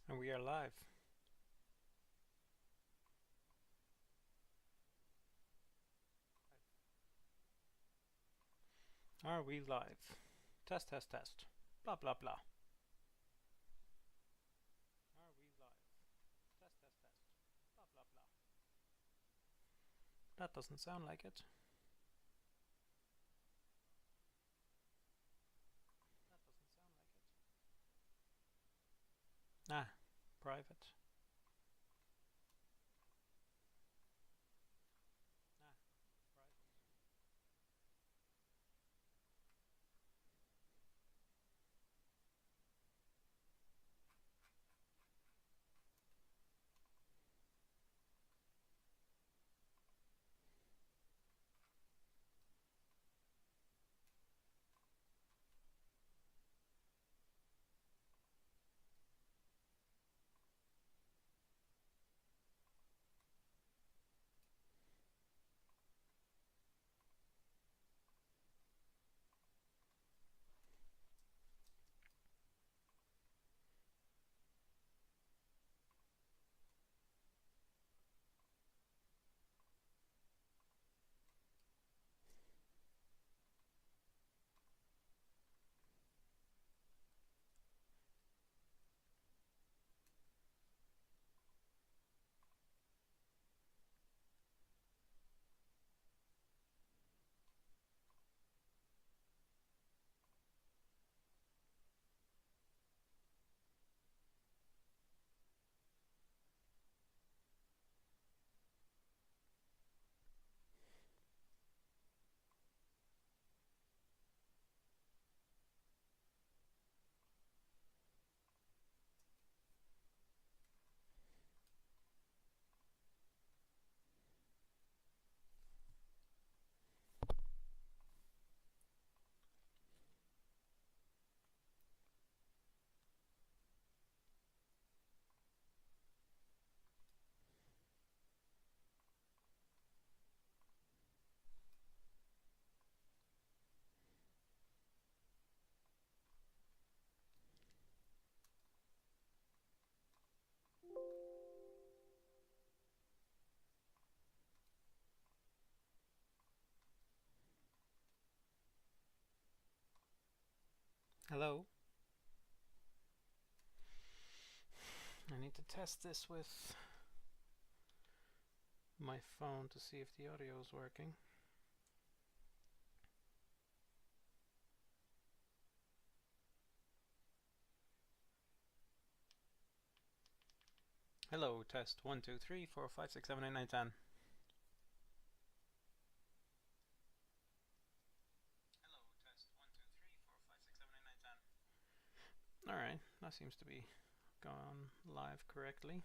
And we are live. Are we live? Test, test, test. Blah, blah, blah. Are we live? Test, test, test. Blah, blah, blah. That doesn't sound like it. That doesn't sound like it. Ah, private. Ah, private. Hello. I need to test this with my phone to see if the audio is working. Hello, test 1, 2, 3, 4, 5, 6, 7, 8, 9, 10. Hello, test 1, 2, 3, 4, 5, 6, 7, 8, 9, 10. Alright, that seems to be going live correctly.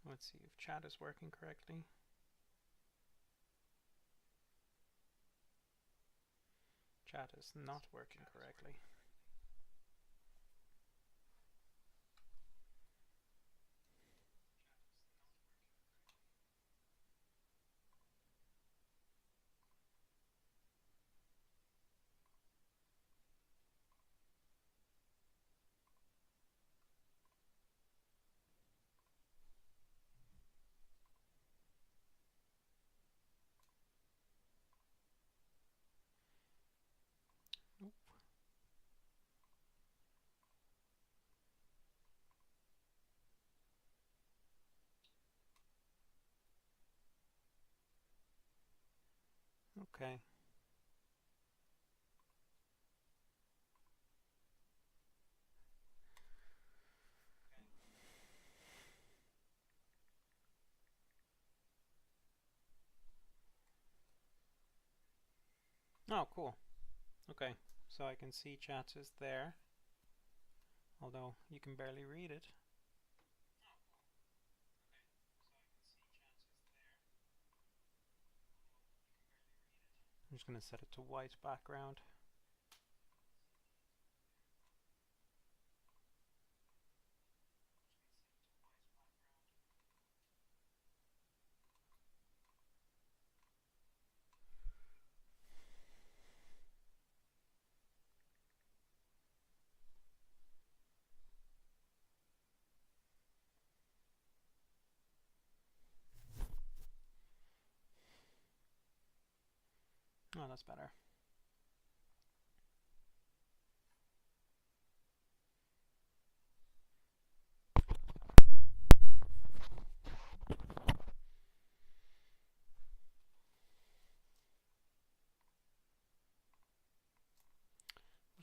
Let's see if chat is working correctly. Chat is not working correctly. Nope. Okay. Oh, cool. Okay, so I can see chat is there, although you can barely read it. I'm just going to set it to white background. Oh, that's better.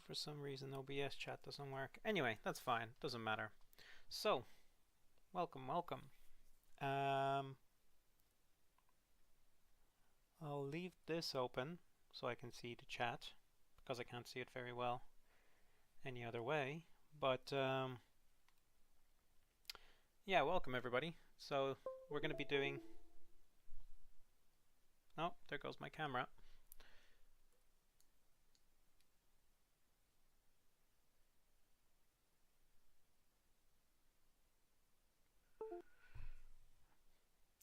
For some reason OBS chat doesn't work. Anyway, that's fine. Doesn't matter. So, welcome, welcome. I'll leave this open so I can see the chat because I can't see it very well any other way. But yeah, welcome everybody. So we're going to be doing... Oh, there goes my camera.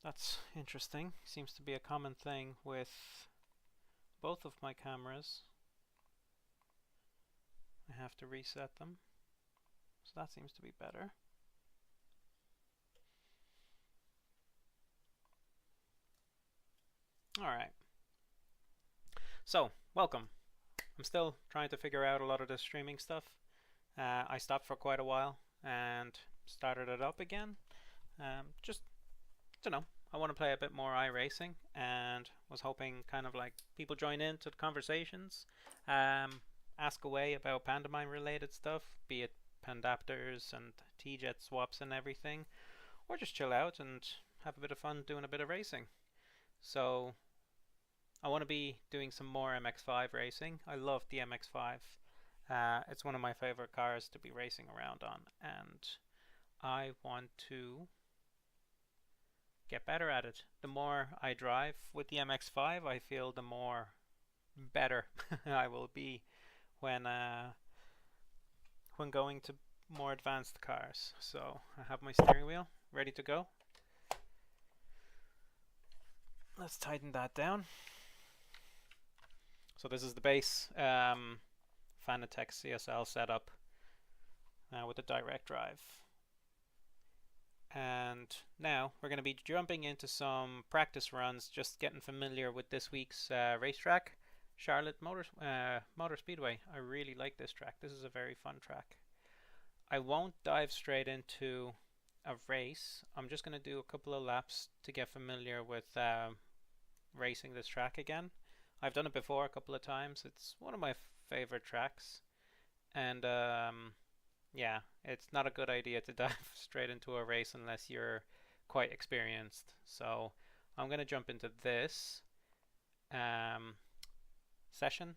That's interesting. Seems to be a common thing with both of my cameras. I have to reset them. So that seems to be better. Alright. So, welcome. I'm still trying to figure out a lot of the streaming stuff. I stopped for quite a while and started it up again. Just, I don't know, I want to play a bit more iRacing and was hoping kind of like people join in to the conversations, ask away about Pantomime related stuff, be it Pandapters and T-Jet swaps and everything, or just chill out and have a bit of fun doing a bit of racing. So I want to be doing some more MX-5 racing. I love the MX-5. It's one of my favorite cars to be racing around on, and I want to get better at it. The more I drive with the MX-5, I feel the more better I will be when going to more advanced cars. So I have my steering wheel ready to go. Let's tighten that down. So this is the base Fanatec CSL setup with a direct drive. And now we're going to be jumping into some practice runs, just getting familiar with this week's racetrack, Charlotte Motor Speedway. I really like this track. This is a very fun track. I won't dive straight into a race. I'm just going to do a couple of laps to get familiar with racing this track again. I've done it before a couple of times. It's one of my favorite tracks, and yeah, it's not a good idea to dive straight into a race unless you're quite experienced. So I'm going to jump into this session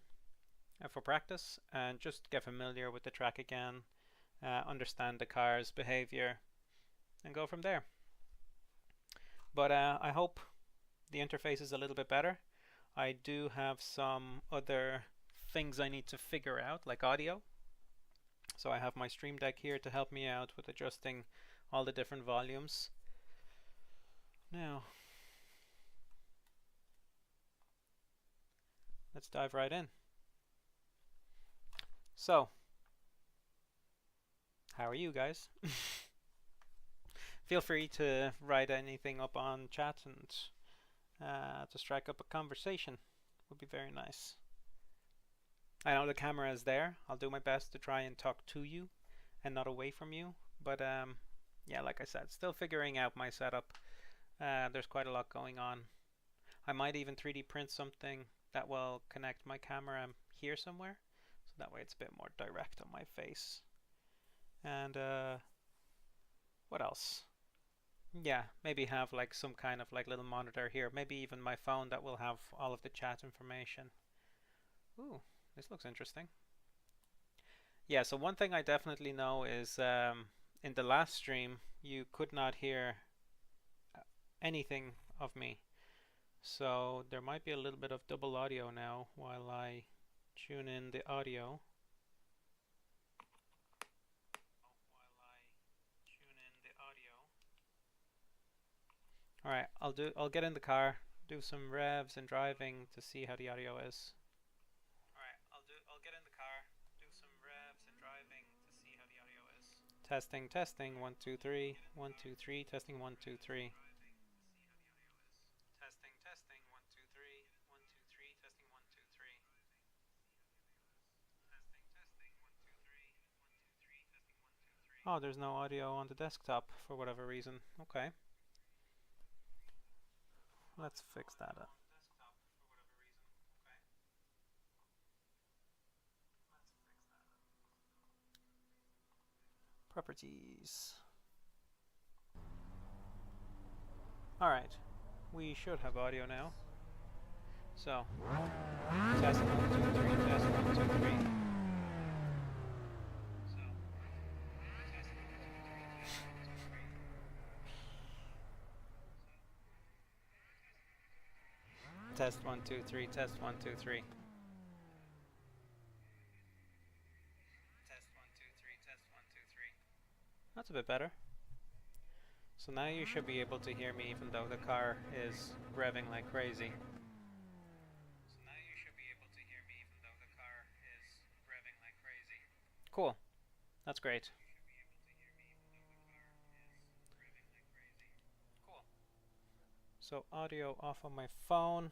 for practice and just get familiar with the track again, understand the car's behavior, and go from there. But I hope the interface is a little bit better. I do have some other things I need to figure out, like audio. So I have my Stream Deck here to help me out with adjusting all the different volumes. Now, let's dive right in. So, how are you guys? Feel free to write anything up on chat and to strike up a conversation. Would be very nice. I know the camera is there. I'll do my best to try and talk to you and not away from you. But yeah, like I said, still figuring out my setup. There's quite a lot going on. I might even 3D print something that will connect my camera here somewhere, so that way it's a bit more direct on my face. And what else? Yeah, maybe have like some kind of like little monitor here. Maybe even my phone that will have all of the chat information. Ooh, this looks interesting. Yeah, so one thing I definitely know is in the last stream you could not hear anything of me. So there might be a little bit of double audio now while I tune in the audio. Alright, I'll get in the car, do some revs and driving to see how the audio is. Alright, I'll get in the car, do some revs and driving to see how the audio is. Testing, testing, 1 2 3, 1 2 3, testing 1 2 3. Testing, testing, 1 2 3, 1 2 3, testing 1 2 Oh, there's no audio on the desktop for whatever reason. Okay. Let's fix that up. Properties. Alright. We should have audio now. So, test 1, 2, 3, test 1, 2, 3. Test 1, 2, 3, test 1, 2, 3. Test 1, 2, 3, test 1, 2, 3. That's a bit better. So now you should be able to hear me even though the car is revving like crazy. Cool. That's great. Cool. So audio off on my phone.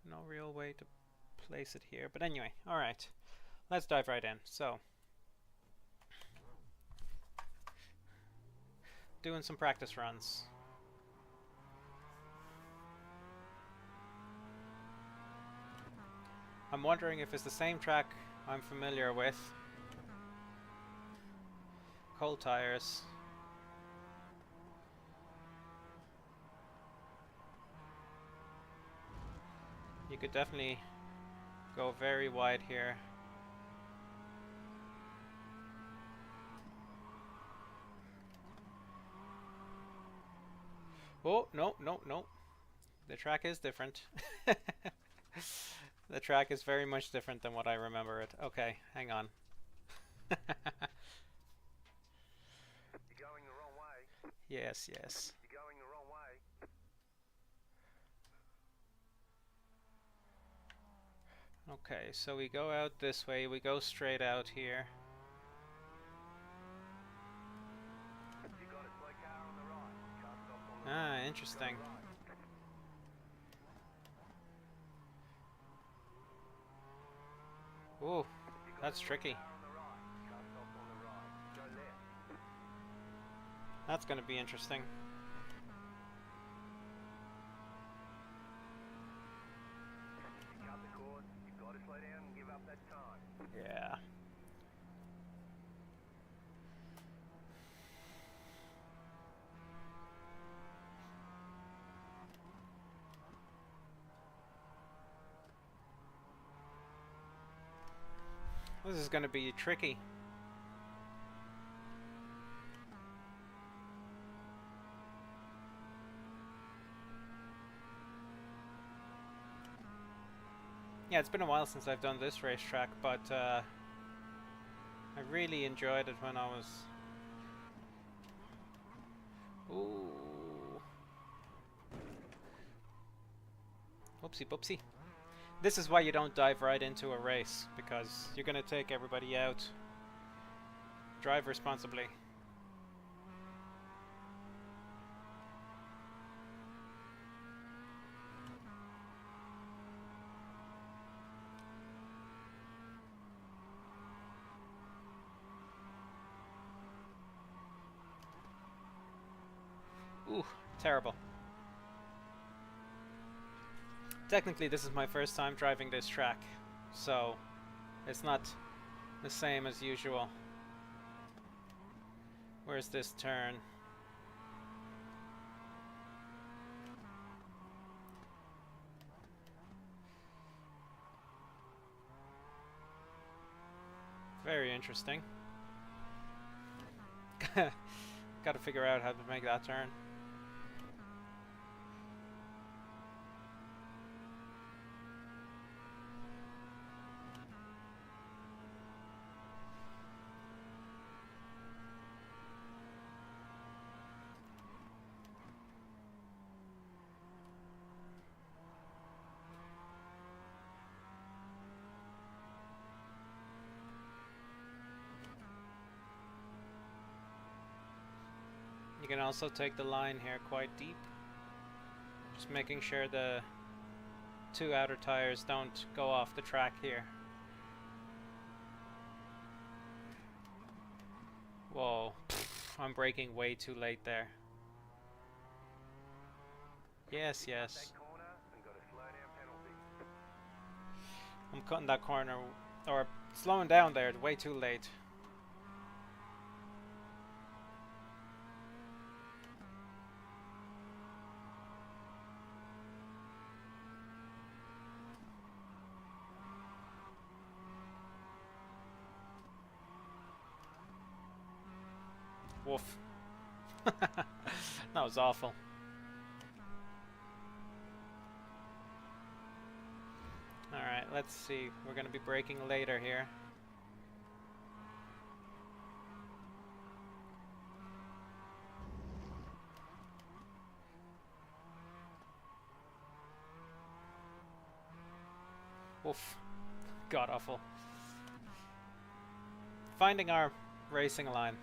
No real way to place it here. But anyway, alright. Let's dive right in. So, doing some practice runs. I'm wondering if it's the same track I'm familiar with. Cold tires. You could definitely go very wide here. Oh, no, no, no. The track is different. The track is very much different than what I remember it. Okay, hang on. You're going the wrong way. Yes, yes. You're going the wrong way. Okay, so we go out this way, we go straight out here. You got a slow car on the right. Can't stop on the right. Ah, interesting. Ooh, that's tricky. That's gonna be interesting. Cut the course. You've got to slow down and give up that time. Yeah. This is gonna be tricky. Yeah, it's been a while since I've done this racetrack, but I really enjoyed it when I was... Ooh. Oopsie boopsie. This is why you don't dive right into a race, because you're gonna take everybody out. Drive responsibly. Ooh, terrible. Technically, this is my first time driving this track, so it's not the same as usual. Where's this turn? Very interesting. Gotta figure out how to make that turn. You can also take the line here quite deep. Just making sure the two outer tires don't go off the track here. Whoa, I'm braking way too late there. Yes, yes. That corner and got a slow down penalty. I'm cutting that corner, or slowing down there, way too late. Woof. That was awful. Alright, let's see. We're going to be braking later here. Oof. God awful. Finding our racing line.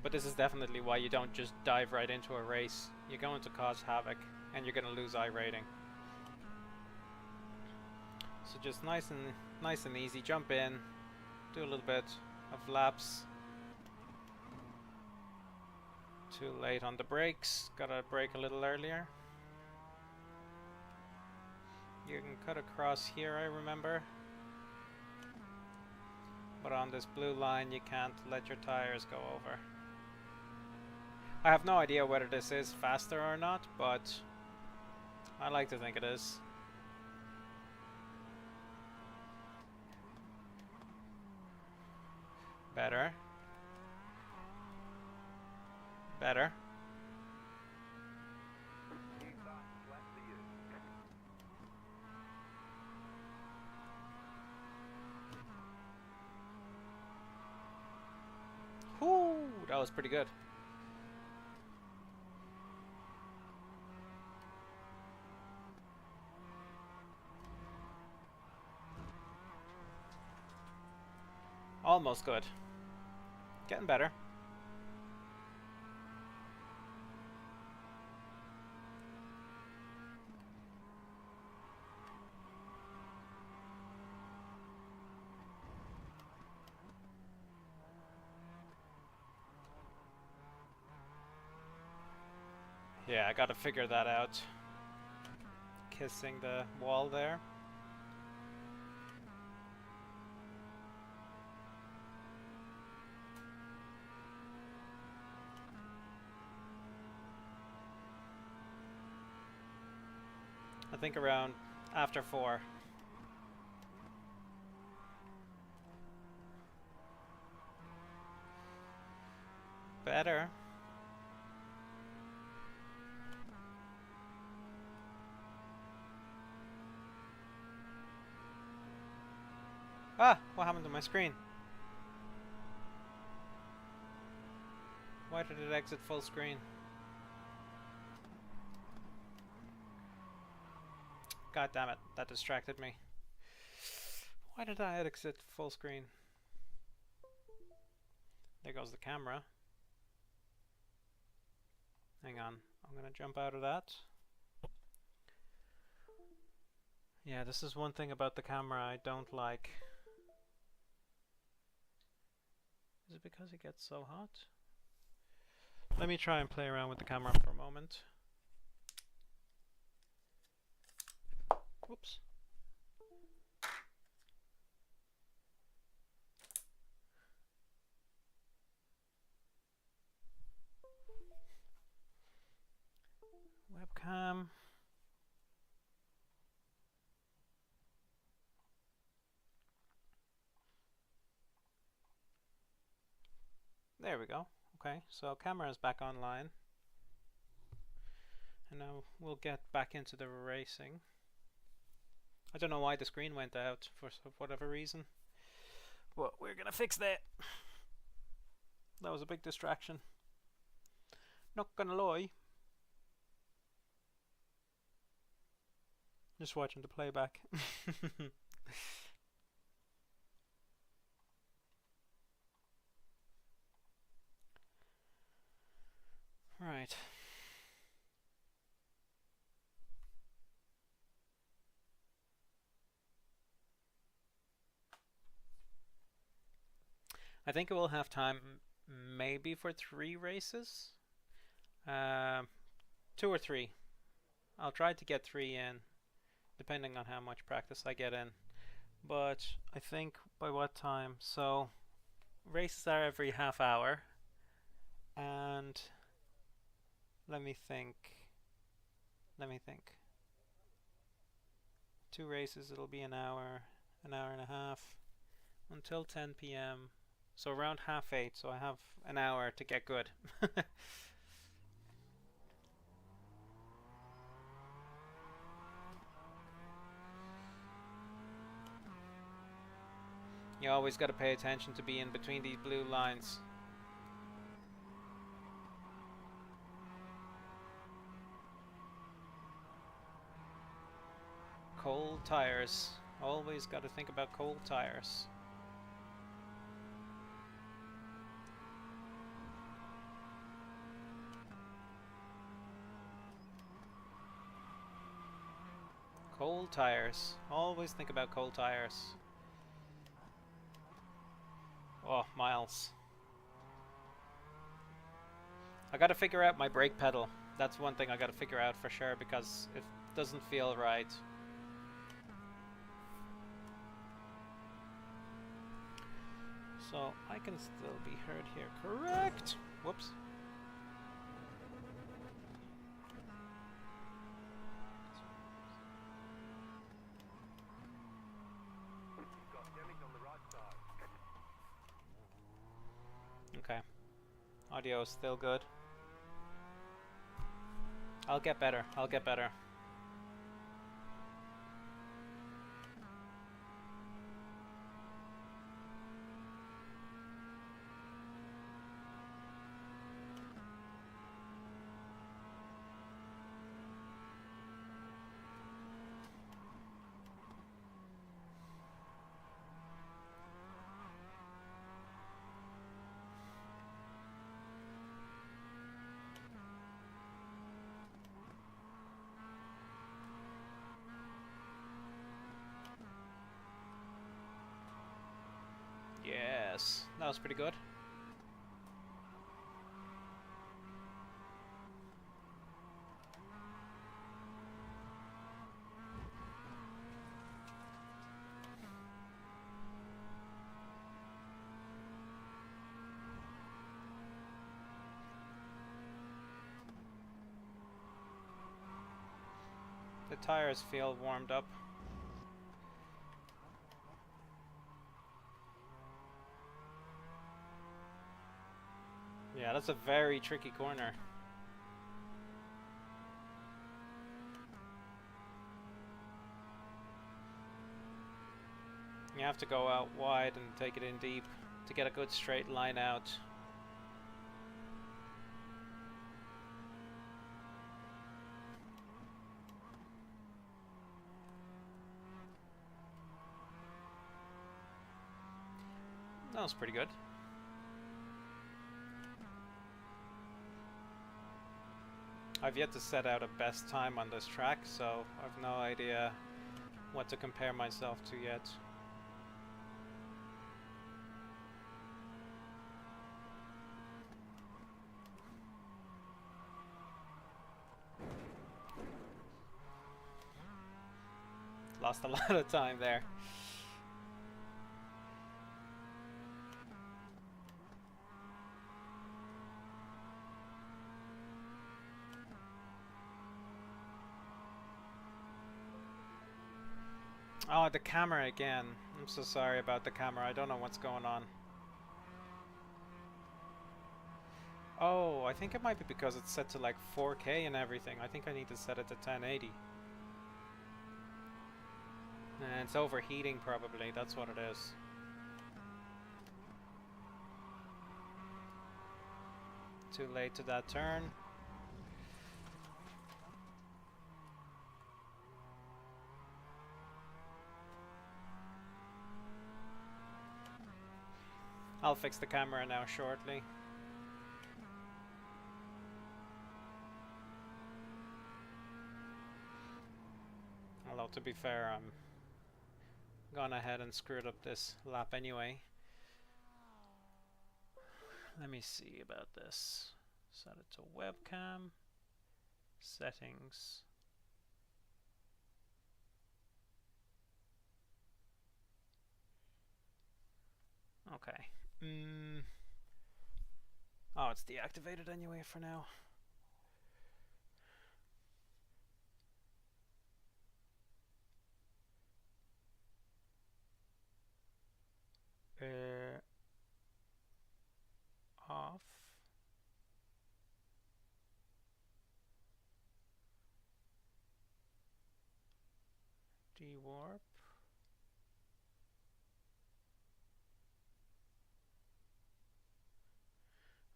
But this is definitely why you don't just dive right into a race. You're going to cause havoc and you're going to lose iRating. So just nice and easy, jump in, do a little bit of laps. Too late on the brakes, gotta brake a little earlier. You can cut across here, I remember. But on this blue line you can't let your tires go over. I have no idea whether this is faster or not, but I like to think it is. Better. Better. New fast flat for you. Whoo! That was pretty good. Almost good. Getting better. Yeah, I gotta figure that out. Kissing the wall there. I think around after 4. Better. Ah! What happened to my screen? Why did it exit full screen? God damn it, that distracted me. Why did I exit full screen? There goes the camera. Hang on, I'm gonna jump out of that. Yeah, this is one thing about the camera I don't like. Is it because it gets so hot? Let me try and play around with the camera for a moment. Whoops. Webcam. There we go. Okay, so camera is back online. And now we'll get back into the racing. I don't know why the screen went out for whatever reason. But we're gonna fix that. That was a big distraction. Not gonna lie. Just watching the playback. Right. I think we'll have time maybe for 3 races. 2 or 3. I'll try to get 3 in, depending on how much practice I get in. But I think by what time? So races are every half hour, and let me think. 2 races, it'll be an hour and a half until 10 p.m. So around 8:30, so I have an hour to get good. You always got to pay attention to be in between these blue lines. Cold tires. Always got to think about cold tires. Cold tires. Always think about cold tires. Oh, miles. I gotta figure out my brake pedal. That's one thing I gotta figure out for sure, because it doesn't feel right. So I can still be heard here. Correct! Whoops. Okay. Audio is still good. I'll get better. I'll get better. Yes, that was pretty good. The tires feel warmed up. Yeah, that's a very tricky corner. You have to go out wide and take it in deep to get a good straight line out. That was pretty good. I've yet to set out a best time on this track, so I've no idea what to compare myself to yet. Lost a lot of time there. Oh, the camera again. I'm so sorry about the camera. I don't know what's going on. Oh, I think it might be because it's set to like 4K and everything. I think I need to set it to 1080. And it's overheating probably. That's what it is. Too late to that turn. I'll fix the camera now shortly. Although to be fair, I'm gone ahead and screwed up this lap anyway. Let me see about this. Set it to webcam. Settings. Okay. Oh, it's deactivated anyway for now. Off. De-warp.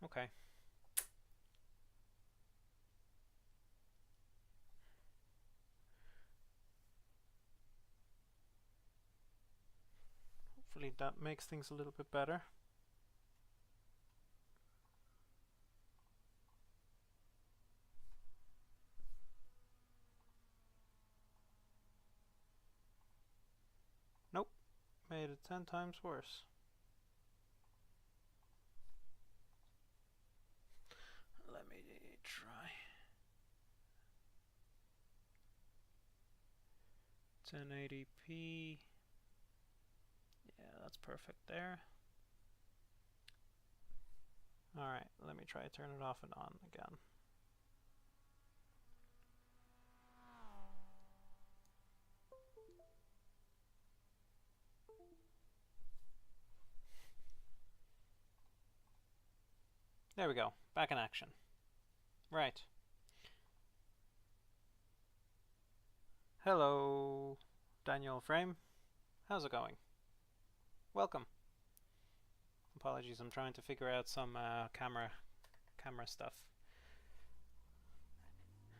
Okay. Hopefully that makes things a little bit better. Nope. Made it 10 times worse. Let me try. 1080p. Yeah, that's perfect there. Alright, let me try turn it off and on again. There we go, back in action. Right. Hello, Daniel Frame. How's it going? Welcome. Apologies, I'm trying to figure out some camera stuff.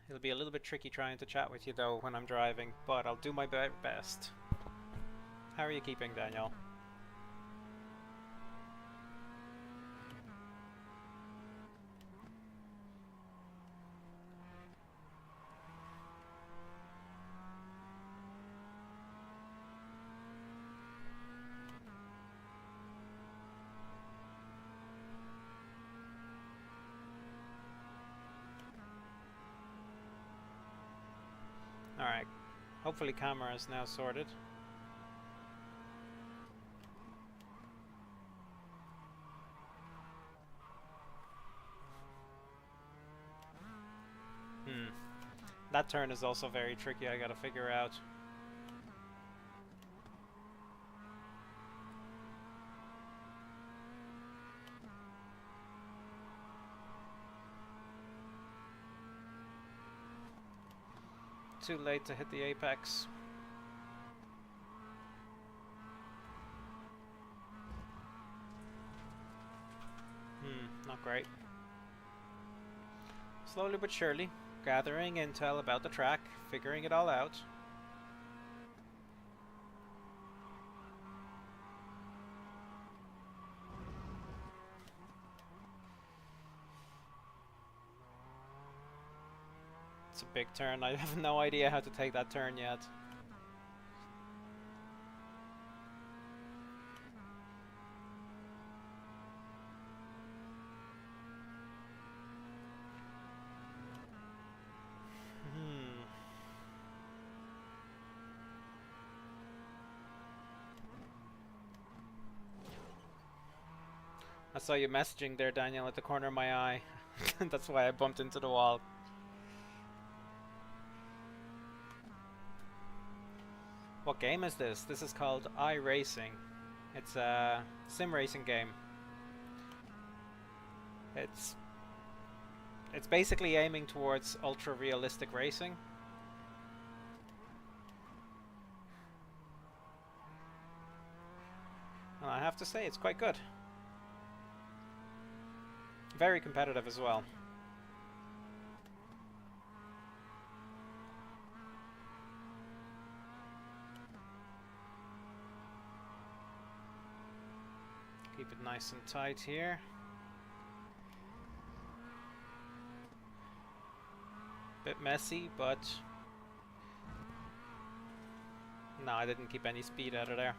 It'll be a little bit tricky trying to chat with you though when I'm driving, but I'll do my best. How are you keeping, Daniel? Alright, hopefully camera is now sorted. That turn is also very tricky, I gotta figure out. Too late to hit the apex. Not great. Slowly but surely, gathering intel about the track, figuring it all out. It's a big turn, I have no idea how to take that turn yet. I saw you messaging there, Daniel, at the corner of my eye. That's why I bumped into the wall. What game is this? This is called iRacing. It's a sim racing game. It's basically aiming towards ultra realistic racing. And I have to say, it's quite good. Very competitive as well. Keep it nice and tight here. Bit messy, but no, I didn't keep any speed out of there.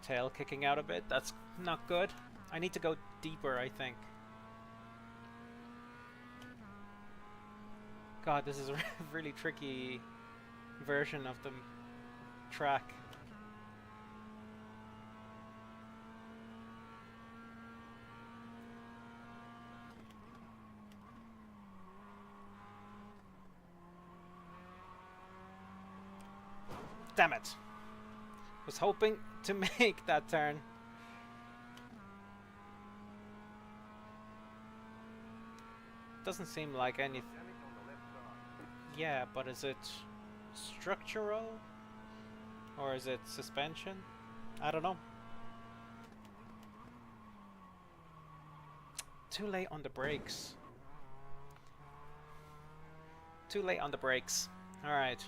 tail kicking out a bit. That's not good. I need to go deeper, I think. God, this is a really tricky version of the track. Damn it! Was hoping to make that turn. Doesn't seem like anything. Yeah, but is it structural? Or is it suspension? I don't know. Too late on the brakes. Too late on the brakes. Alright.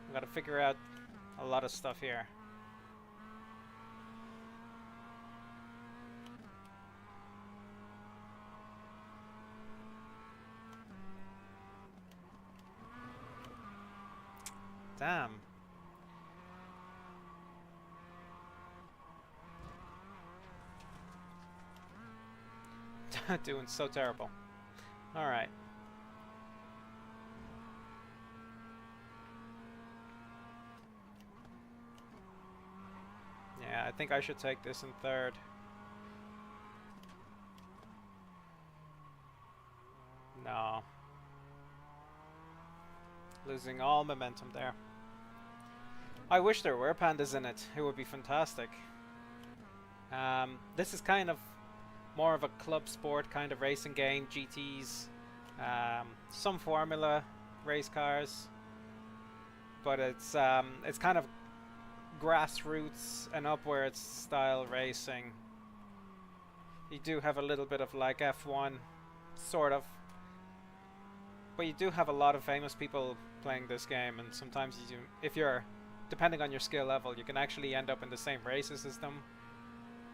I've got to figure out a lot of stuff here. Damn. Doing so terrible. Alright. Yeah, I think I should take this in third. No. Losing all momentum there. I wish there were pandas in it. It would be fantastic. This is kind of more of a club sport kind of racing game. GTs, some Formula race cars, but it's kind of grassroots and upwards style racing. You do have a little bit of like F1, sort of, but you do have a lot of famous people playing this game, and sometimes you do, if you're, depending on your skill level, you can actually end up in the same races as them.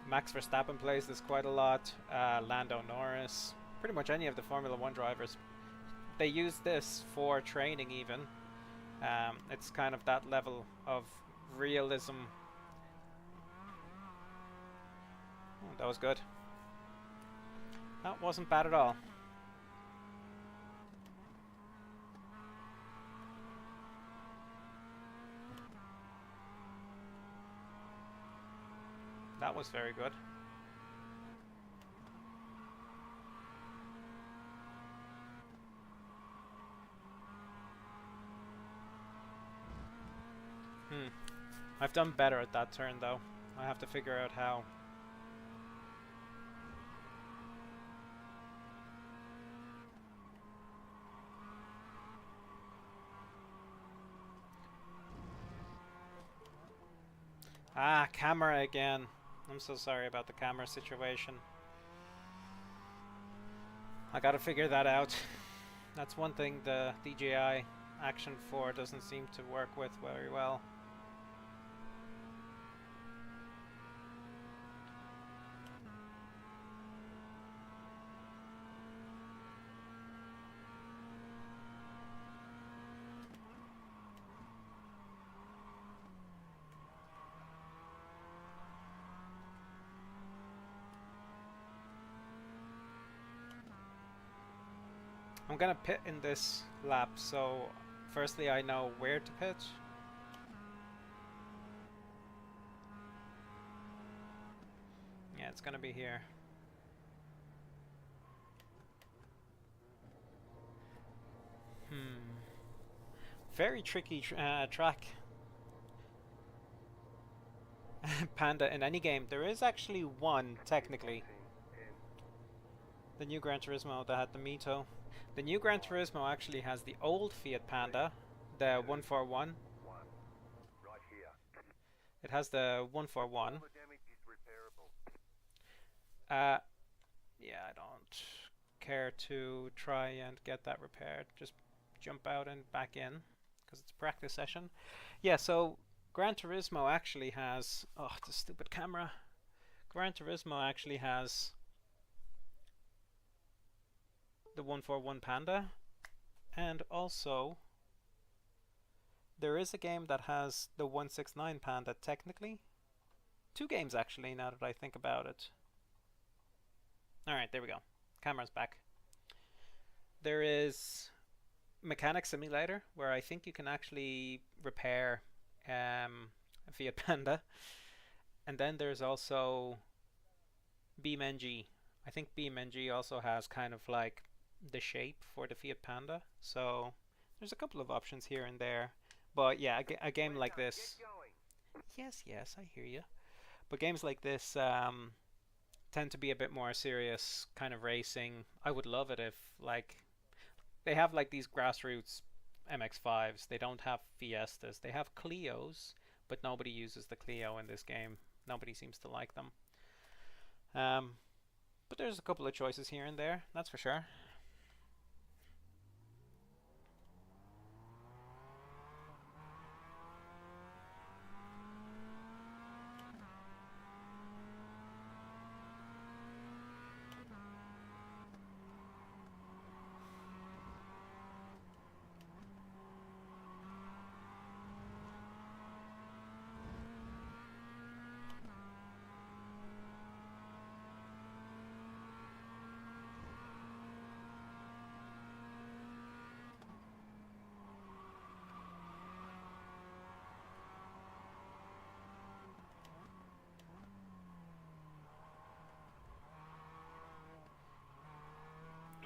Max Verstappen plays this quite a lot, Lando Norris, pretty much any of the Formula 1 drivers. They use this for training even. It's kind of that level of realism. Oh, that was good. That wasn't bad at all. That was very good. I've done better at that turn though. I have to figure out how. Ah, camera again. I'm so sorry about the camera situation. I gotta figure that out. That's one thing the DJI Action 4 doesn't seem to work with very well. I'm gonna pit in this lap, so firstly I know where to pit. Yeah, it's gonna be here. Very tricky track. Panda in any game. There is actually one, technically. The new Gran Turismo that had the Mito. The new Gran Turismo actually has the old Fiat Panda, the 141. Right here. It has the 141. All the damage is repairable. Yeah, I don't care to try and get that repaired. Just jump out and back in, because it's a practice session. Yeah, so Gran Turismo actually has... Oh, the stupid camera. Gran Turismo actually has the 141 Panda, and also There is a game that has the 169 Panda technically. Two games actually, now that I think about it. Alright, there we go. Camera's back. There is Mechanic Simulator, where I think you can actually repair a Fiat Panda. And then there's also BeamNG. I think BeamNG also has kind of like the shape for the Fiat Panda. So there's a couple of options here and there. But yeah, a game like this... Yes, I hear you. But games like this tend to be a bit more serious kind of racing. I would love it if like they have like these grassroots MX-5s. They don't have Fiestas. They have Clios, but nobody uses the Clio in this game. Nobody seems to like them. But there's a couple of choices here and there, that's for sure.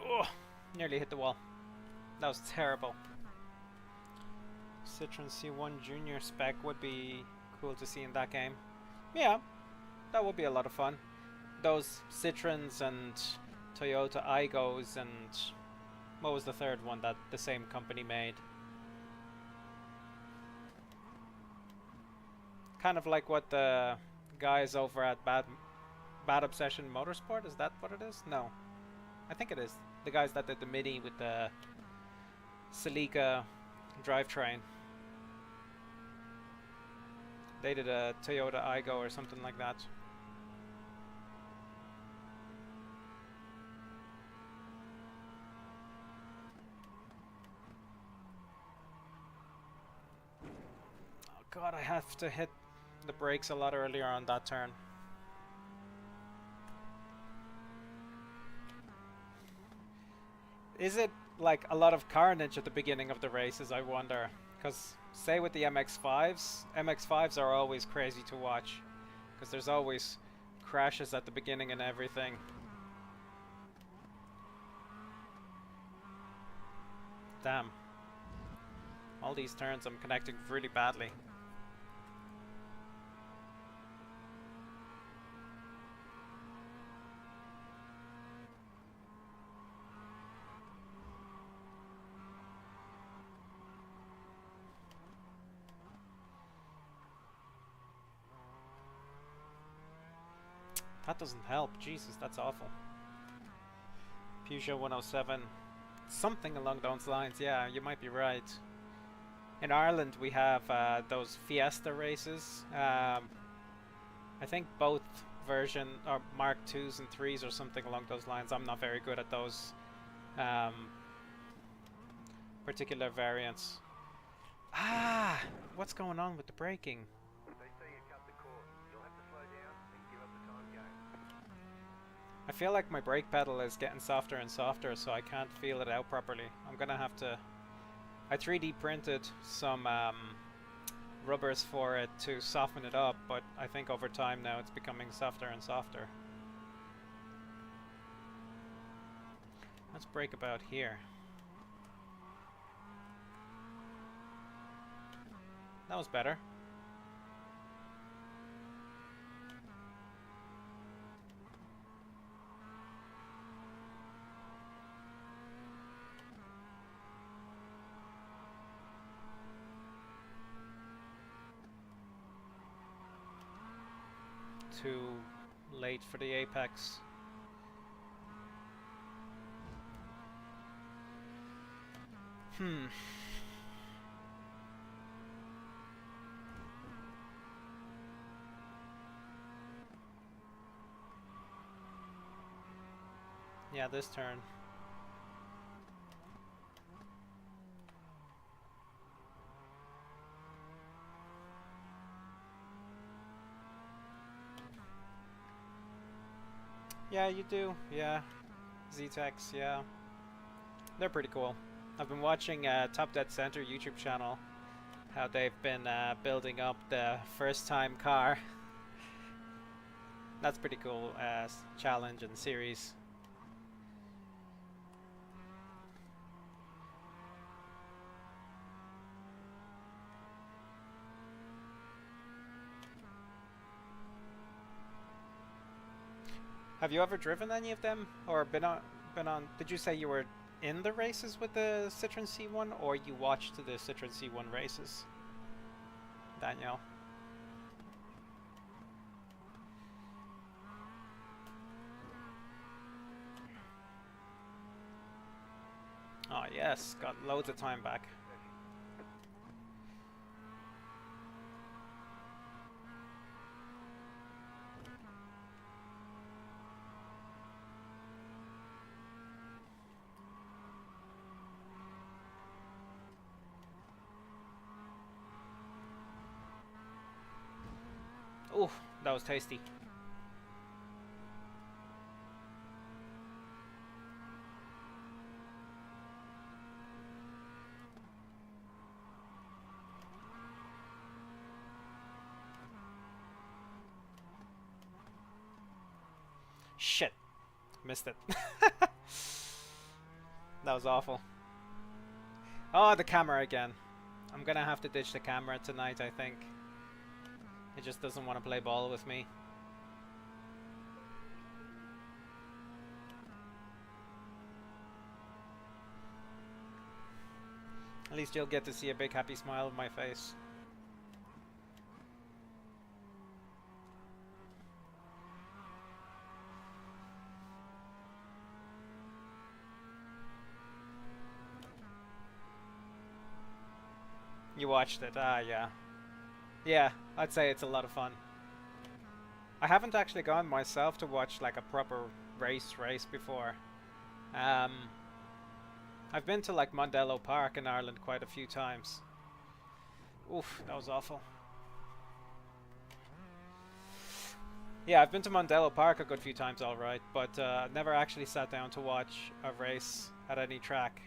Oh, nearly hit the wall. That was terrible. Citroen C1 Junior spec would be cool to see in that game. Yeah, that would be a lot of fun. Those Citroens and Toyota Aigos and what was the third one that the same company made? Kind of like what the guys over at Bad Obsession Motorsport, is that what it is? No. I think it is. The guys that did the Mini with the Celica drivetrain. They did a Toyota Aygo or something like that. Oh god, I have to hit the brakes a lot earlier on that turn. Is it like a lot of carnage at the beginning of the races, I wonder? Because say with the MX-5s are always crazy to watch. Because there's always crashes at the beginning and everything. Damn. All these turns I'm connecting really badly. That doesn't help. Jesus, that's awful. Peugeot 107. Something along those lines. Yeah, you might be right. In Ireland, we have those Fiesta races. I think both version or Mark 2s and 3s or something along those lines. I'm not very good at those particular variants. Ah! What's going on with the braking? I feel like my brake pedal is getting softer and softer, so I can't feel it out properly. I'm gonna have to... I 3D printed some rubbers for it to soften it up, but I think over time now it's becoming softer and softer. Let's brake about here. That was better. Too late for the apex. Yeah, this turn. Yeah, you do. Yeah. Z-Techs, yeah. They're pretty cool. I've been watching Top Dead Center YouTube channel, how they've been building up the first time car. That's pretty cool challenge and series. Have you ever driven any of them or been on? Did you say you were in the races with the Citroen C1, or you watched the Citroen C1 races, Daniel? Oh yes, got loads of time back. Ooh, that was tasty. Shit, missed it. That was awful. Oh, the camera again. I'm gonna have to ditch the camera tonight, I think. It just doesn't want to play ball with me. At least you'll get to see a big happy smile on my face. You watched it, yeah. Yeah, I'd say it's a lot of fun. I haven't actually gone myself to watch like a proper race before. I've been to like Mondello Park in Ireland quite a few times. Oof, that was awful. Yeah, I've been to Mondello Park a good few times, alright, but never actually sat down to watch a race at any track.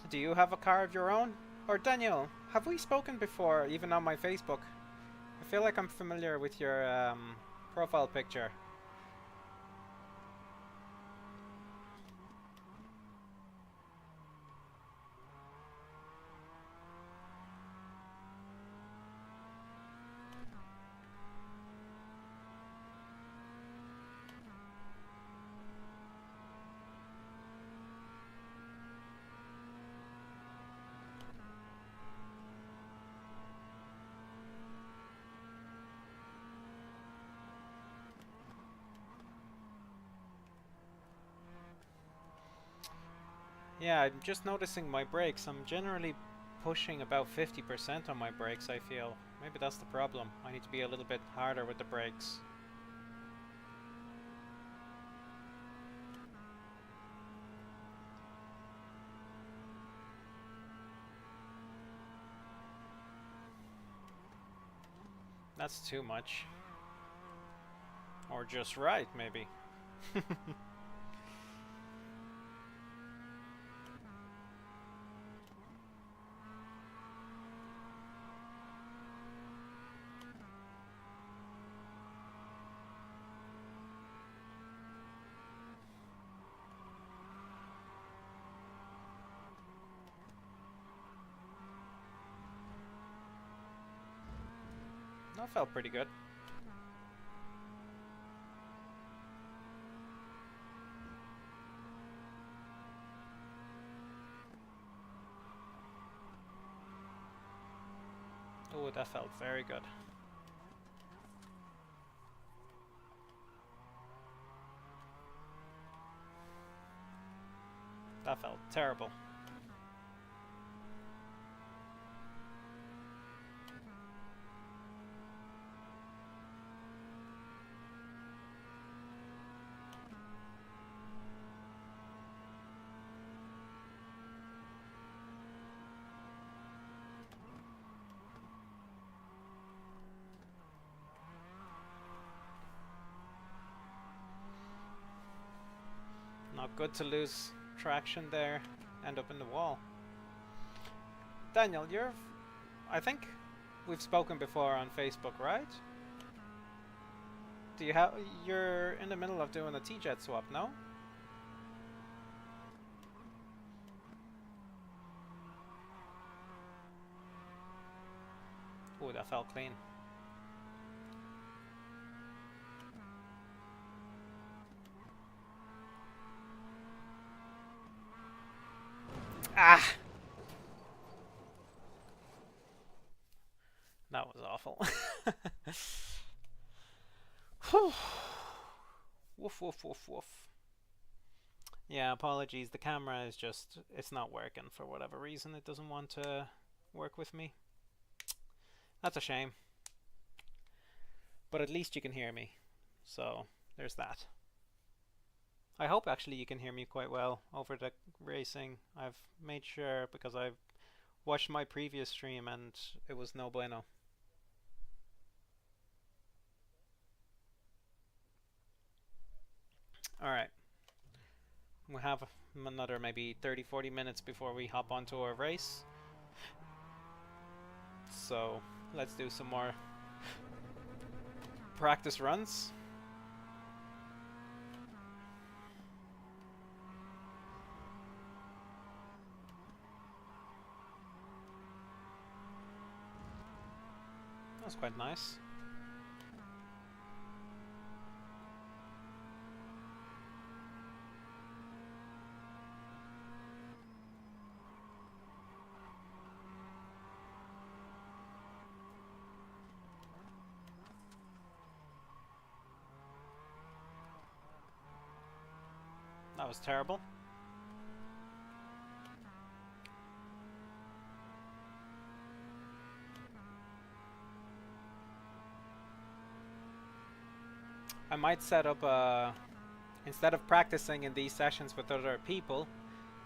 Do you have a car of your own? Or Daniel, have we spoken before, even on my Facebook? I feel like I'm familiar with your profile picture. Yeah, I'm just noticing my brakes. I'm generally pushing about 50% on my brakes, I feel. Maybe that's the problem. I need to be a little bit harder with the brakes. That's too much. Or just right, maybe. That felt pretty good. Oh, that felt very good. That felt terrible. Oh, good to lose traction there. End up in the wall. Daniel, I think we've spoken before on Facebook, right? You're in the middle of doing a T-Jet swap, no? Oh, that felt clean. Ah! That was awful. Whew. Woof, woof, woof, woof. Yeah, apologies. The camera is just, it's not working for whatever reason. It doesn't want to work with me. That's a shame. But at least you can hear me. So, there's that. I hope actually you can hear me quite well over the racing. I've made sure because I've watched my previous stream and it was no bueno. Alright. We have another maybe 30-40 minutes before we hop onto our race. So let's do some more practice runs. That's quite nice. That was terrible. I might set up instead of practicing in these sessions with other people,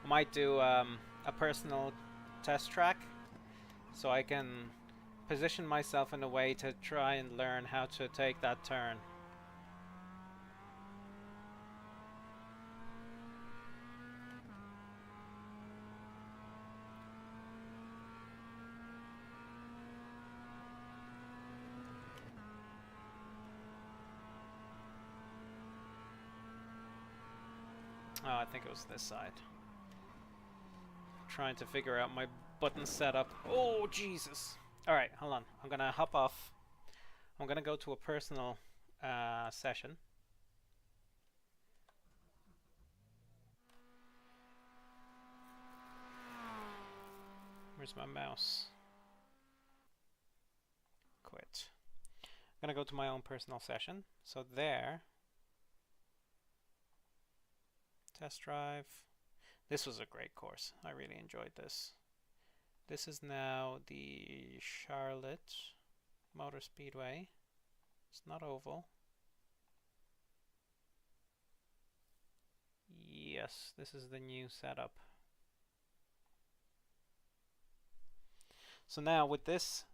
I might do a personal test track so I can position myself in a way to try and learn how to take that turn. Oh, I think it was this side. Trying to figure out my button setup. Oh, Jesus. Alright, hold on. I'm gonna hop off. I'm gonna go to a personal session. Where's my mouse? Quit. I'm gonna go to my own personal session. So there. Test drive. This was a great course. I really enjoyed this. This is now the Charlotte Motor Speedway. It's not oval. Yes, this is the new setup. So now with this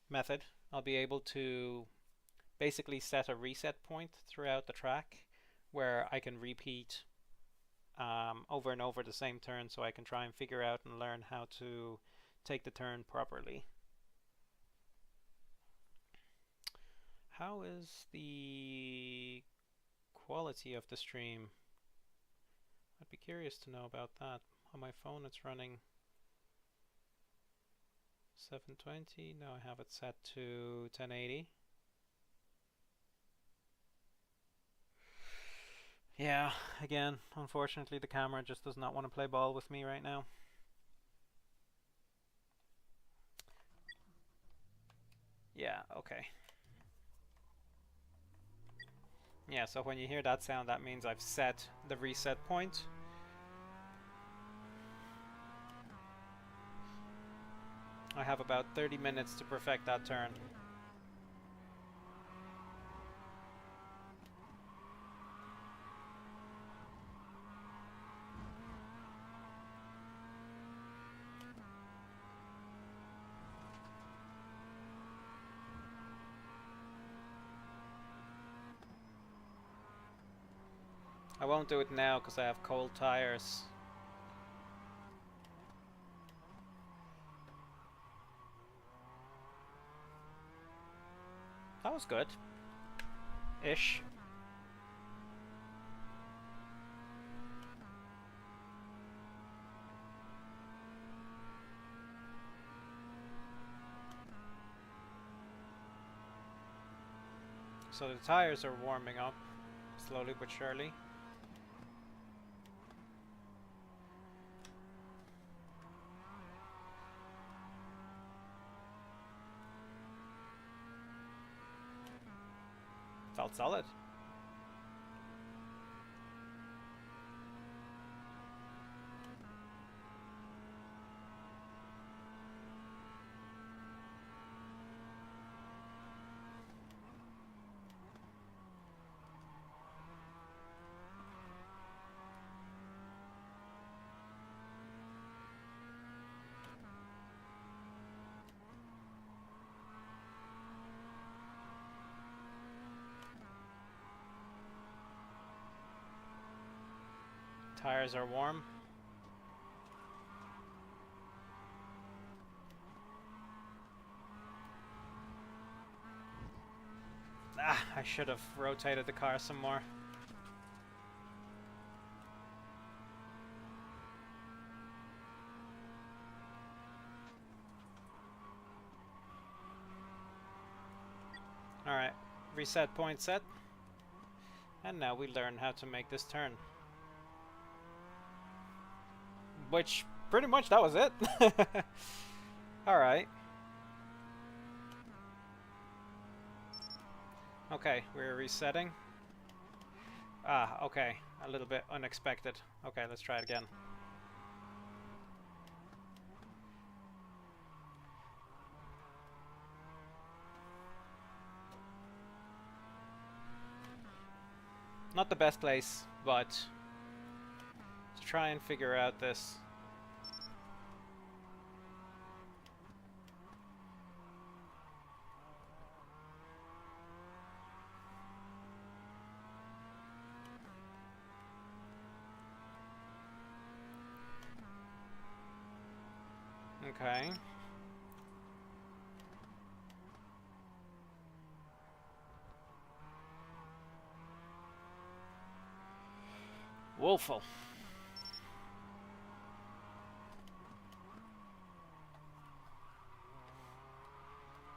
method, I'll be able to basically set a reset point throughout the track where I can repeat over and over the same turn, so I can try and figure out and learn how to take the turn properly. How is the quality of the stream? I'd be curious to know about that. On my phone it's running 720. No, I have it set to 1080. Yeah, again, unfortunately the camera just does not want to play ball with me right now. Yeah, okay. Yeah, so when you hear that sound, that means I've set the reset point. I have about 30 minutes to perfect that turn. I won't do it now because I have cold tires. That was good. Ish. So the tires are warming up, slowly but surely. Felt solid. Tires are warm. Ah, I should have rotated the car some more. Alright, reset point set. And now we learn how to make this turn. Which, pretty much that was it. Alright. Okay, we're resetting. Ah, okay. A little bit unexpected. Okay, let's try it again. Not the best place, but to try and figure out this. Okay. Woeful.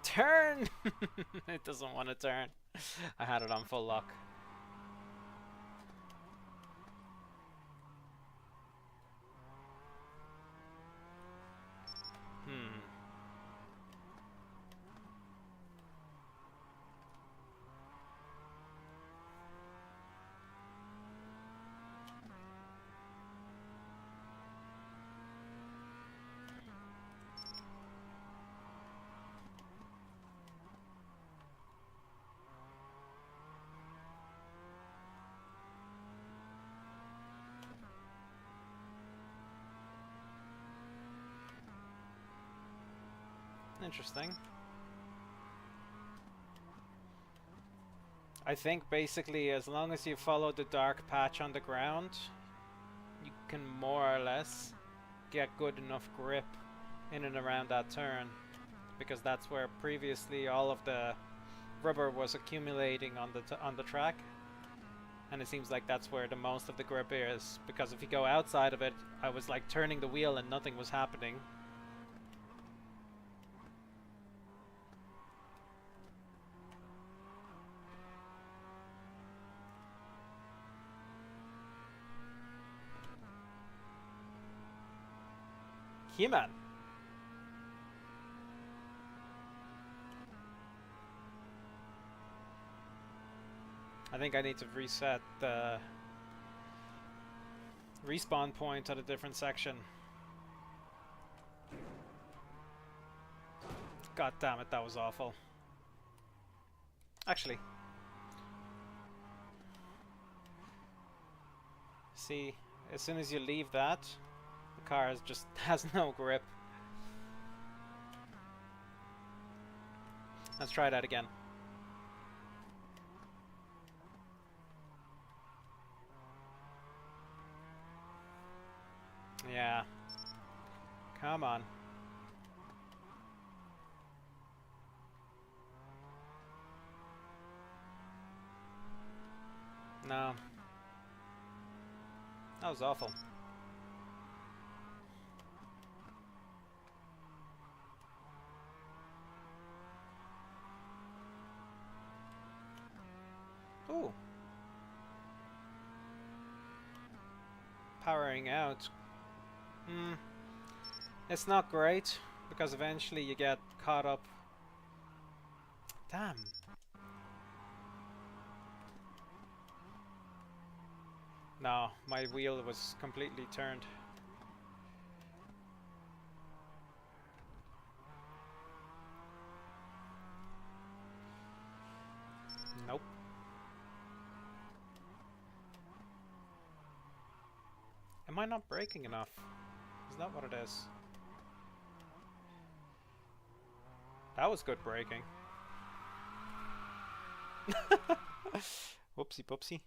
Turn! It doesn't want to turn. I had it on full lock. Interesting. I think basically as long as you follow the dark patch on the ground, you can more or less get good enough grip in and around that turn, because that's where previously all of the rubber was accumulating on the track, and it seems like that's where the most of the grip is, because if you go outside of it, I was like turning the wheel and nothing was happening. He-Man. I think I need to reset the respawn point at a different section. God damn it, that was awful. Actually, see, as soon as you leave that, the car just has no grip. Let's try that again. – Yeah. Come on. No. That was awful. Ooh. Powering out. It's not great, because eventually you get caught up. Damn. No, my wheel was completely turned. Nope. Am I not braking enough? Is that what it is? That was good braking. Whoopsie poopsie.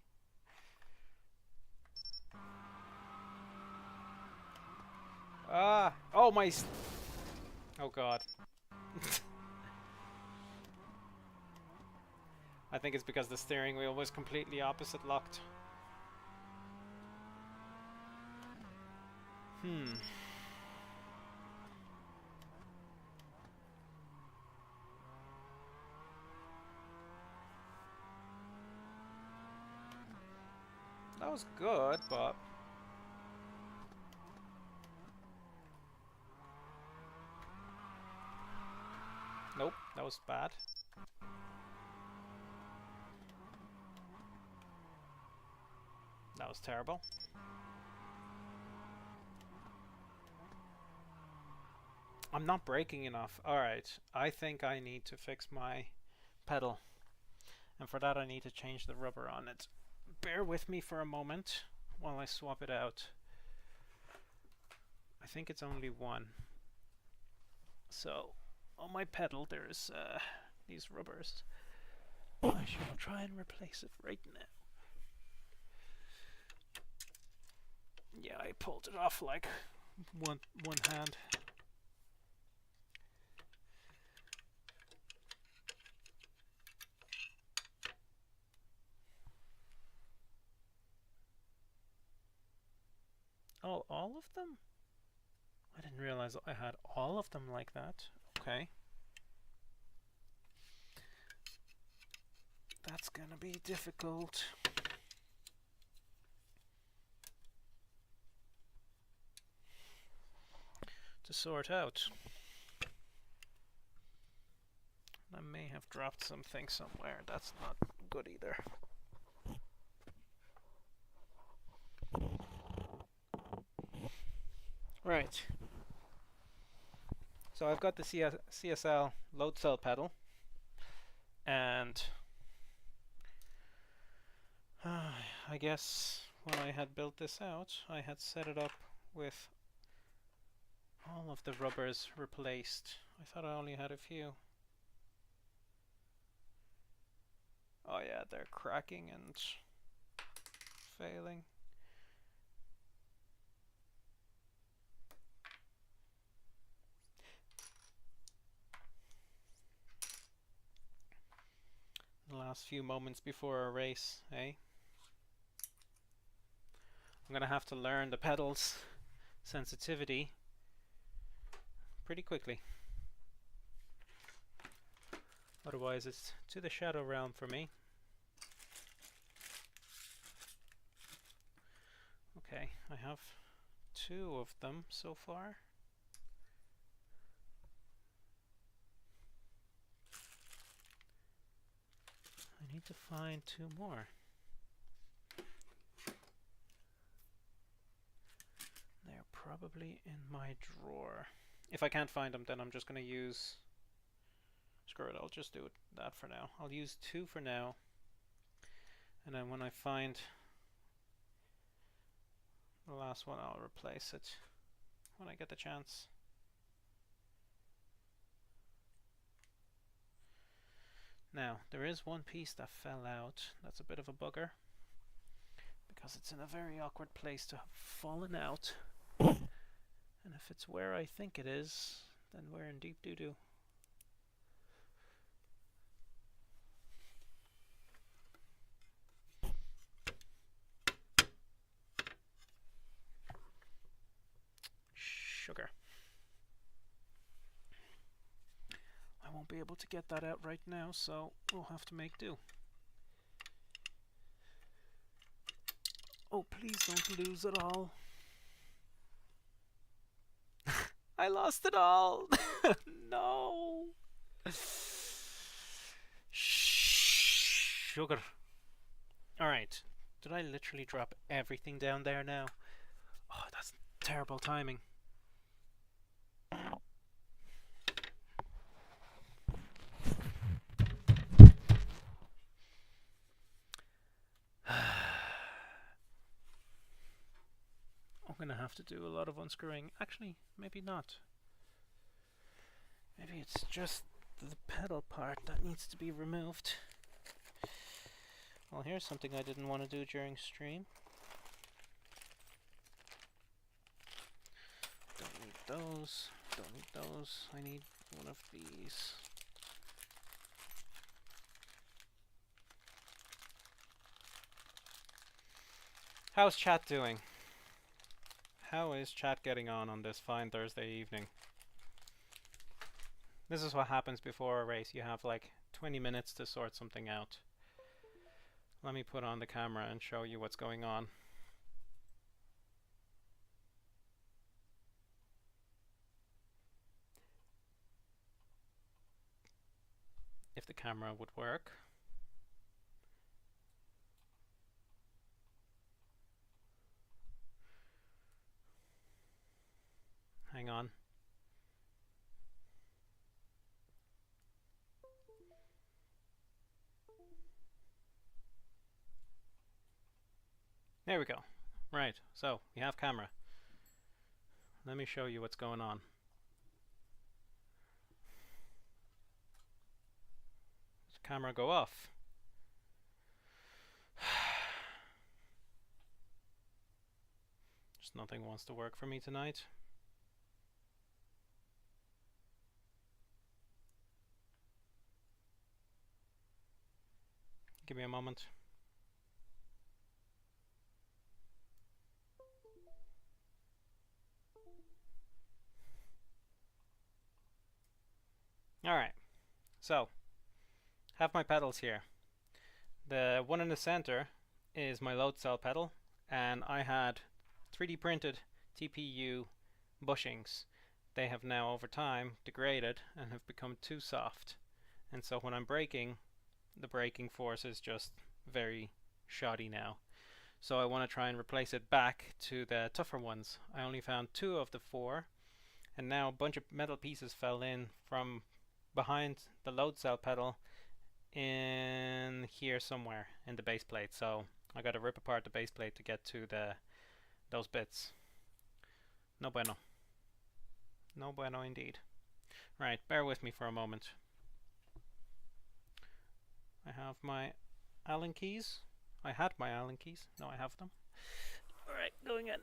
Ah! Oh my! Oh god. I think it's because the steering wheel was completely opposite locked. That was good, but... Nope, that was bad. That was terrible. I'm not braking enough. Alright, I think I need to fix my pedal. And for that I need to change the rubber on it. Bear with me for a moment while I swap it out. I think it's only one. So, on my pedal there's these rubbers. I shall try and replace it right now. Yeah, I pulled it off like one hand. Oh, all of them? I didn't realize I had all of them like that. Okay. That's gonna be difficult. To sort out. I may have dropped something somewhere. That's not good either. Right. So I've got the CSL load cell pedal, and I guess when I had built this out, I had set it up with all of the rubbers replaced. I thought I only had a few. Oh yeah, they're cracking and failing. The last few moments before a race, eh? I'm gonna have to learn the pedals sensitivity pretty quickly. Otherwise it's to the shadow realm for me. Okay, I have 2 of them so far. I need to find 2 more. They're probably in my drawer. If I can't find them, then I'm just going to use... Screw it, I'll just do that for now. I'll use 2 for now. And then when I find the last one, I'll replace it when I get the chance. Now, there is one piece that fell out. That's a bit of a bugger, because it's in a very awkward place to have fallen out. And if it's where I think it is, then we're in deep doo-doo. Sugar. I won't be able to get that out right now, so we'll have to make do. Oh, please don't lose it all. I lost it all. No. Sugar. Alright. Did I literally drop everything down there now? Oh, that's terrible timing. I'm gonna have to do a lot of unscrewing. Actually, maybe not. Maybe it's just the pedal part that needs to be removed. Well, here's something I didn't want to do during stream. Don't need those. Don't need those. I need one of these. How's chat doing? How is chat getting on this fine Thursday evening? This is what happens before a race. You have like 20 minutes to sort something out. Let me put on the camera and show you what's going on. If the camera would work. Hang on. There we go. Right, so we have camera. Let me show you what's going on. Does the camera go off? Just nothing wants to work for me tonight. Give me a moment. Alright, so have my pedals here. The one in the center is my load cell pedal, and I had 3D printed TPU bushings. They have now over time degraded and have become too soft, and so when I'm braking, the braking force is just very shoddy now. So I want to try and replace it back to the tougher ones. I only found 2 of the 4, and now a bunch of metal pieces fell in from behind the load cell pedal in here somewhere in the base plate. So I got to rip apart the base plate to get to those bits. No bueno. No bueno indeed. Right, bear with me for a moment. I have my Allen keys. I had my Allen keys. Now I have them. Alright, going in.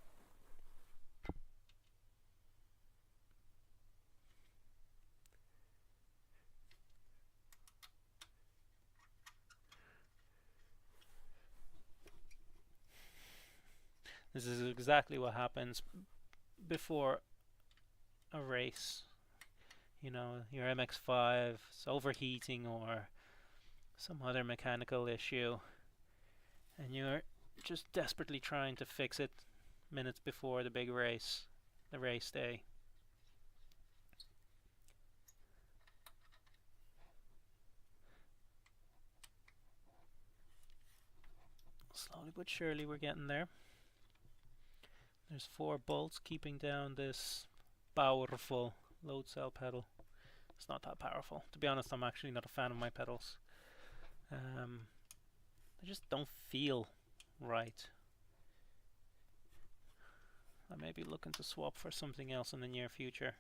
This is exactly what happens before a race. You know, your MX-5 is overheating or some other mechanical issue, and you're just desperately trying to fix it minutes before the big race, the race day. Slowly but surely we're getting there. There's 4 bolts keeping down this powerful load cell pedal. It's not that powerful. To be honest, I'm actually not a fan of my pedals. They just don't feel right. I may be looking to swap for something else in the near future.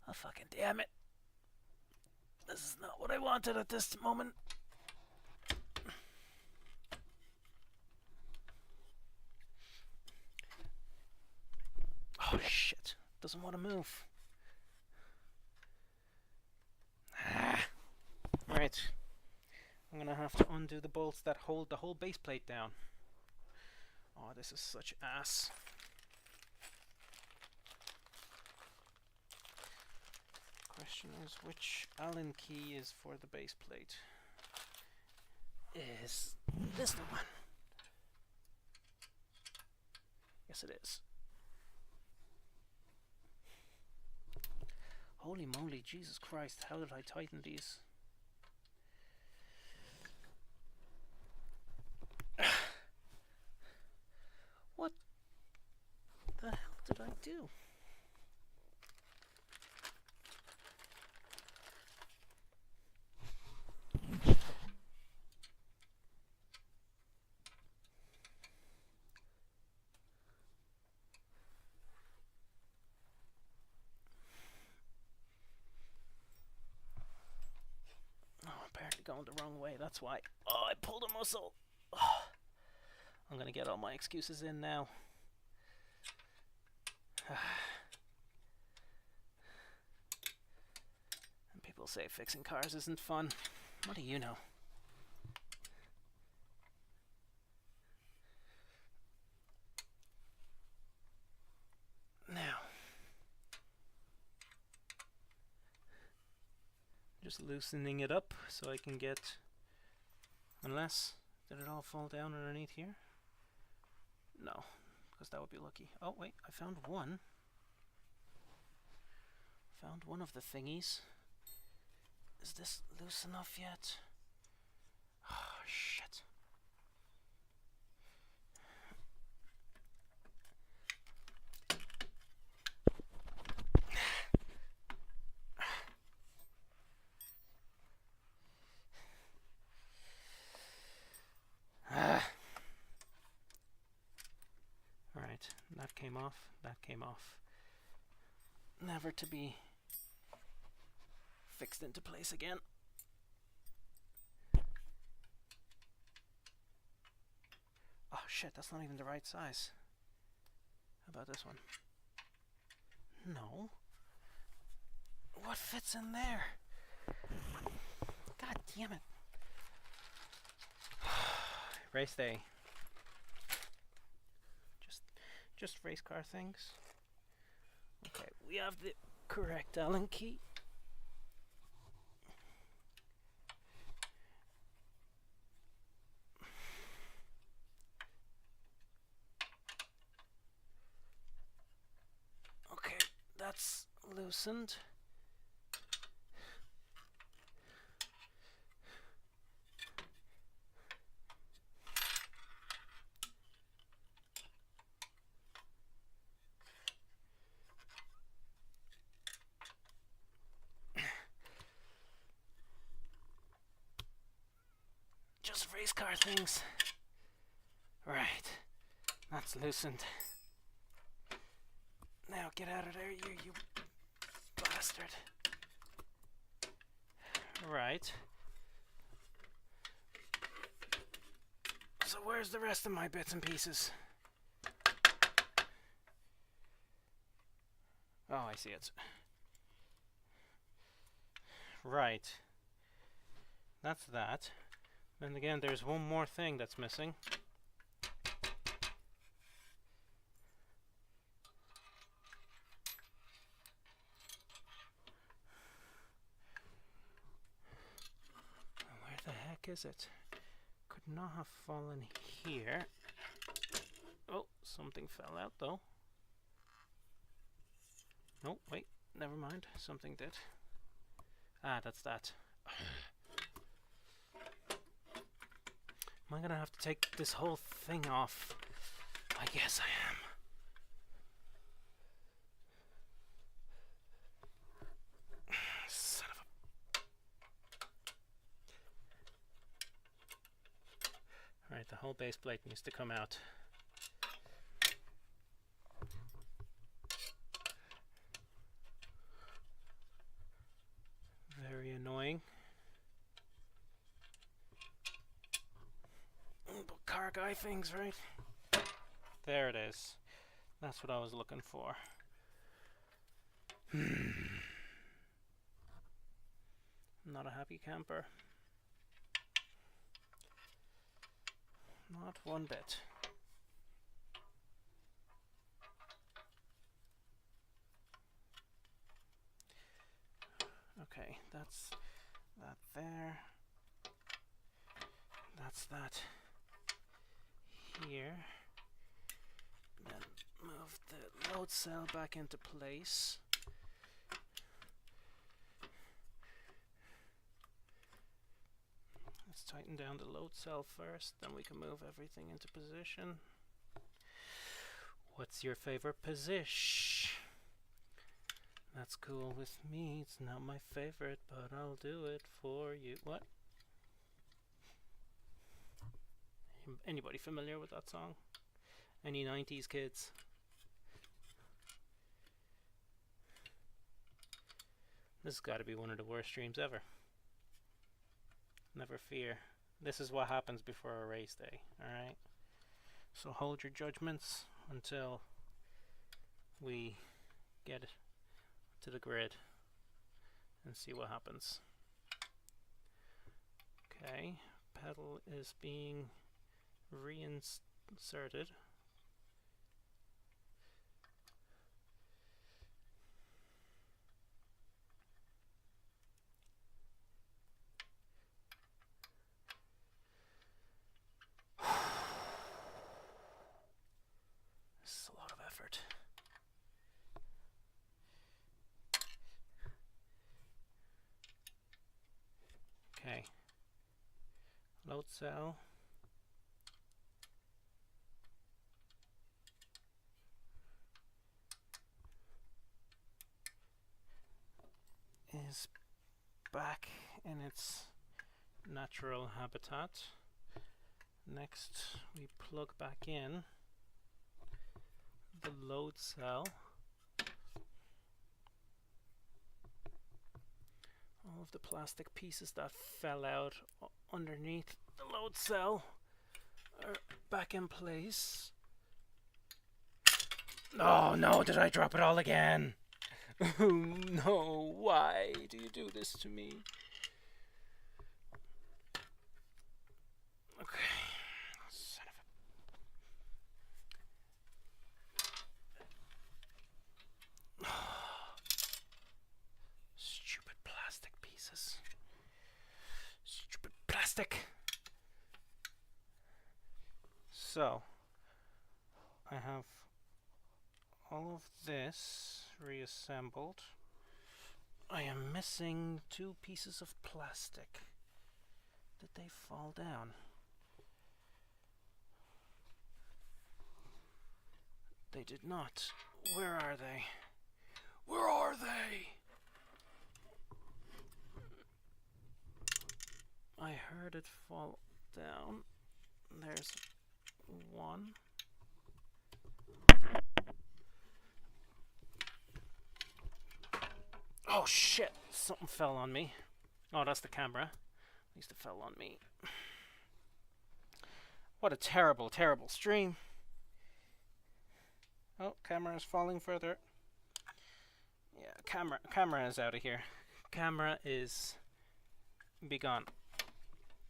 Oh, fucking damn it. This is not what I wanted at this moment. Oh shit, doesn't want to move. Right, I'm gonna have to undo the bolts that hold the whole base plate down. Oh, this is such ass. Question is, which Allen key is for the base plate? Is this the one? Yes, it is. Holy moly, Jesus Christ, how did I tighten these? What the hell did I do? Apparently going the wrong way, that's why. Oh, I pulled a muscle. Oh, I'm gonna get all my excuses in now. And people say fixing cars isn't fun. What do you know? Now, just loosening it up so I can get, unless, did it all fall down underneath here? No, because that would be lucky. Oh wait, I found one. Found one of the thingies. Is this loose enough yet? Oh shit. Alright, that came off, that came off. Never to be fixed into place again. Oh shit, that's not even the right size. How about this one? No. What fits in there? God damn it. Race day. Just race car things. Okay, we have the correct Allen key. Okay, that's loosened. Just race car things. Right, that's loosened. Now get out of there, you bastard. Right. So where's the rest of my bits and pieces? Oh, I see it. Right. That's that. And again, there's one more thing that's missing. Where the heck is it? Could not have fallen here. Oh, something fell out though. No, wait, never mind. Something did. Ah, that's that. Am I gonna have to take this whole thing off? I guess I am. Son of a... Alright, the whole base plate needs to come out. Very annoying. But car guy things, right? There it is. That's what I was looking for. Not a happy camper. Not one bit. Okay, that's that there. That's that here. Then move the load cell back into place. Let's tighten down the load cell first, then we can move everything into position. What's your favorite position? That's cool with me. It's not my favorite, but I'll do it for you. What? Anybody familiar with that song? Any 90s kids? This has got to be one of the worst streams ever. Never fear. This is what happens before a race day, alright? So hold your judgments until we get it to the grid and see what happens. Okay, pedal is being reinserted. This is a lot of effort. Okay, load cell. Is back in its natural habitat. Next, we plug back in the load cell. All of the plastic pieces that fell out underneath the load cell are back in place. Oh no, did I drop it all again? Oh no, why do you do this to me? Okay. Son of a... Stupid plastic pieces. Stupid plastic. So, I have all of this reassembled. I am missing 2 pieces of plastic. Did they fall down? They did not. Where are they? Where are they? I heard it fall down. There's one. Oh shit, something fell on me. Oh, that's the camera. At least it fell on me. What a terrible, terrible stream. Oh, camera is falling further. Yeah, camera is out of here. Camera is be gone.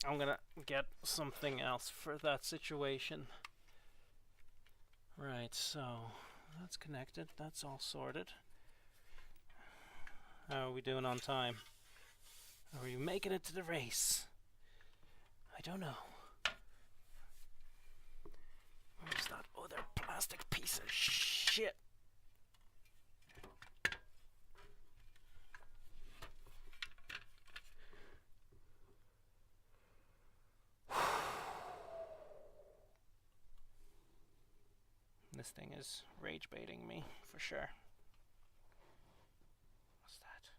I'm gonna get something else for that situation. Right, so that's connected. That's all sorted. How are we doing on time? Are we making it to the race? I don't know. Where's that other plastic piece of shit? This thing is rage baiting me for sure. What's that?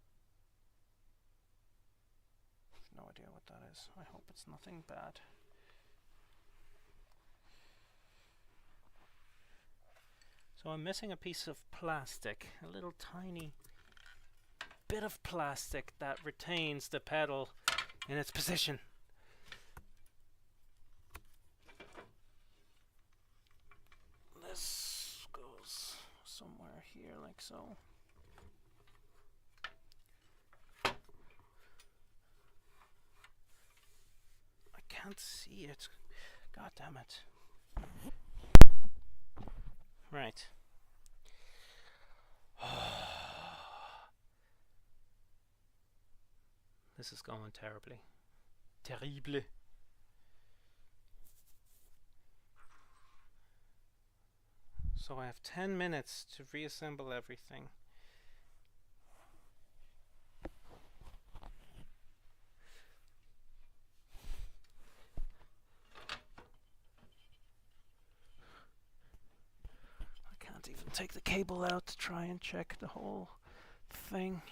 I have no idea what that is. I hope it's nothing bad. So I'm missing a piece of plastic, a little tiny bit of plastic that retains the pedal in its position. This goes somewhere here like so. can't see it. God damn it. Right. This is going terribly. Terrible. So I have 10 minutes to reassemble everything. I can't even take the cable out to try and check the whole thing.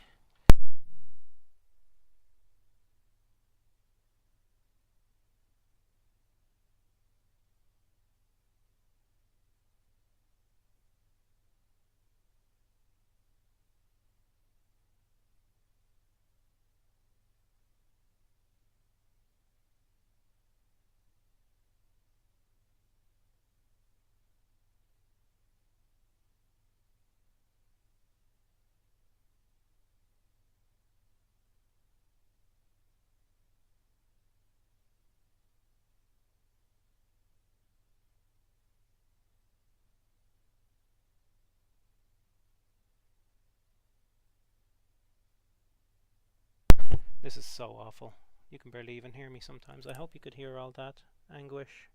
This is so awful. You can barely even hear me sometimes. I hope you could hear all that anguish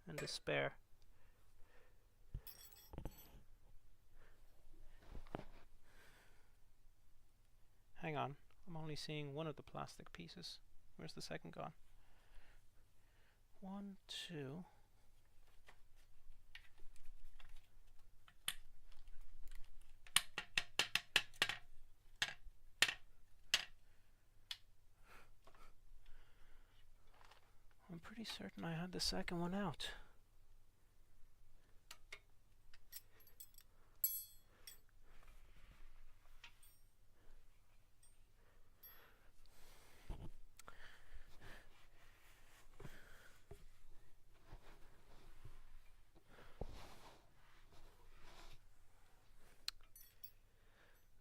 and despair. Hang on, I'm only seeing one of the plastic pieces. Where's the second gone? 1, 2. I'm pretty certain I had the second one out.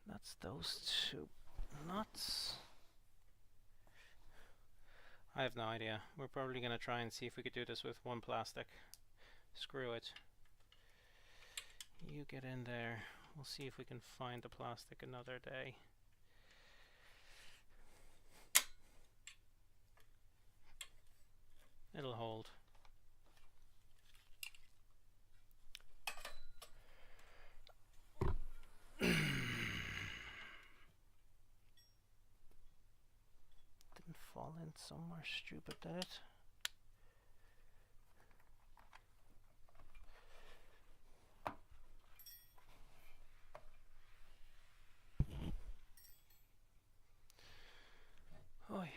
That's those two nuts. I have no idea. We're probably going to try and see if we could do this with one plastic. Screw it. You get in there. We'll see if we can find the plastic another day. It'll hold. Didn't fall in somewhere stupid, did it? Oi,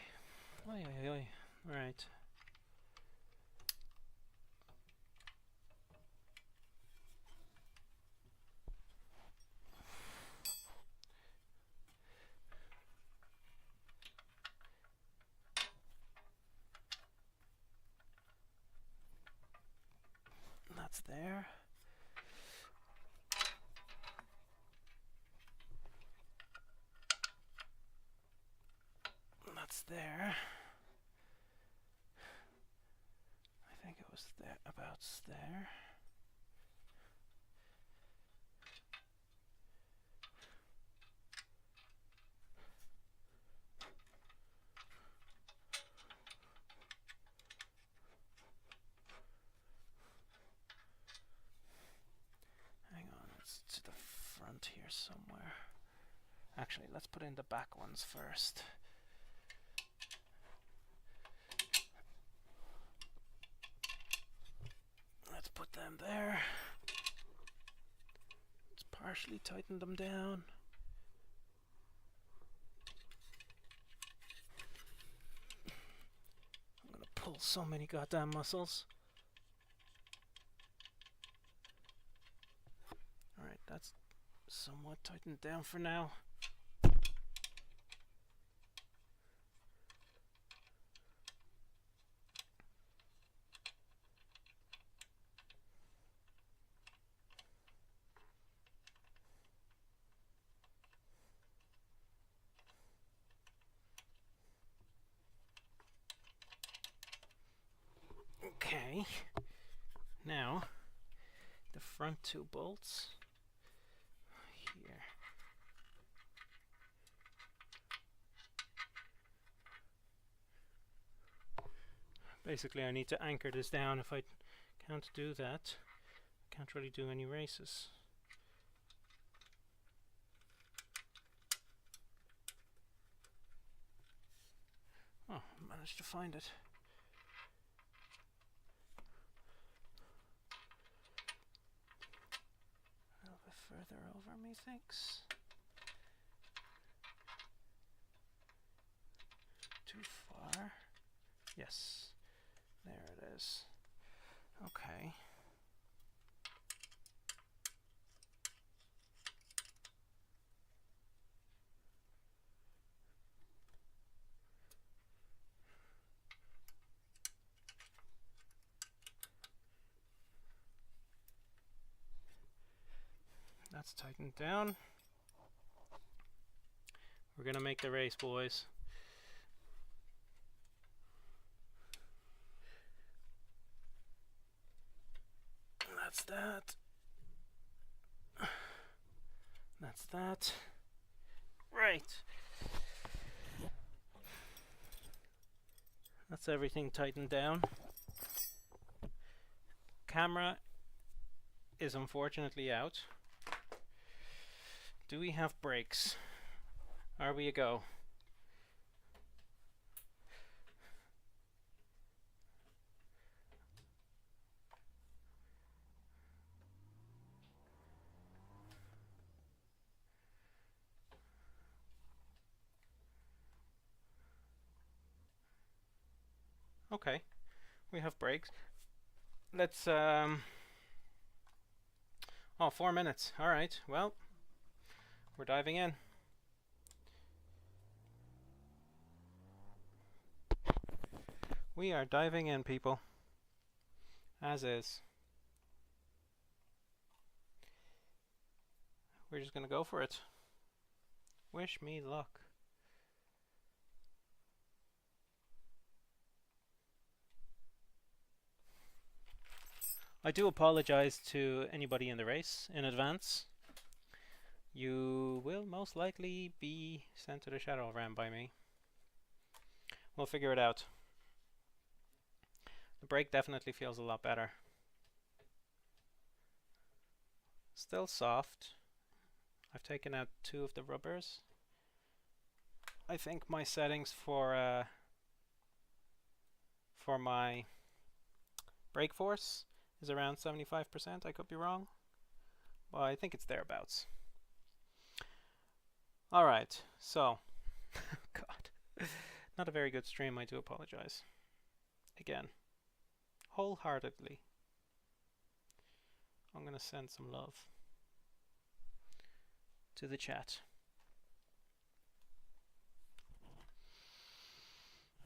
oi, oi, oi. Right. That's there. That's there. I think it was there, about there. Hang on, it's to the front here somewhere. Actually, let's put in the back ones first. Let's put them there. Let's partially tighten them down. I'm gonna pull so many goddamn muscles. Alright, that's somewhat tightened down for now. Okay. Now, the front two bolts here. Basically, I need to anchor this down. If I can't do that, I can't really do any races. Oh, I managed to find it. A little bit further over, methinks. Too far. Yes, there it is. Okay. That's tightened down. We're gonna make the race, boys. That's that. That's that. Right. That's everything tightened down. Camera is unfortunately out. Do we have brakes? Are we a go? Okay, we have brakes. Let's oh, 4 minutes. All right, well, we're diving in. We are diving in, people. As is. We're just gonna go for it. Wish me luck. I do apologize to anybody in the race in advance. You will most likely be sent to the shadow realm by me. We'll figure it out. The brake definitely feels a lot better. Still soft. I've taken out 2 of the rubbers. I think my settings for my brake force is around 75%. I could be wrong. Well, I think it's thereabouts. Alright, so God. Not a very good stream, I do apologize. Again. Wholeheartedly. I'm gonna send some love to the chat.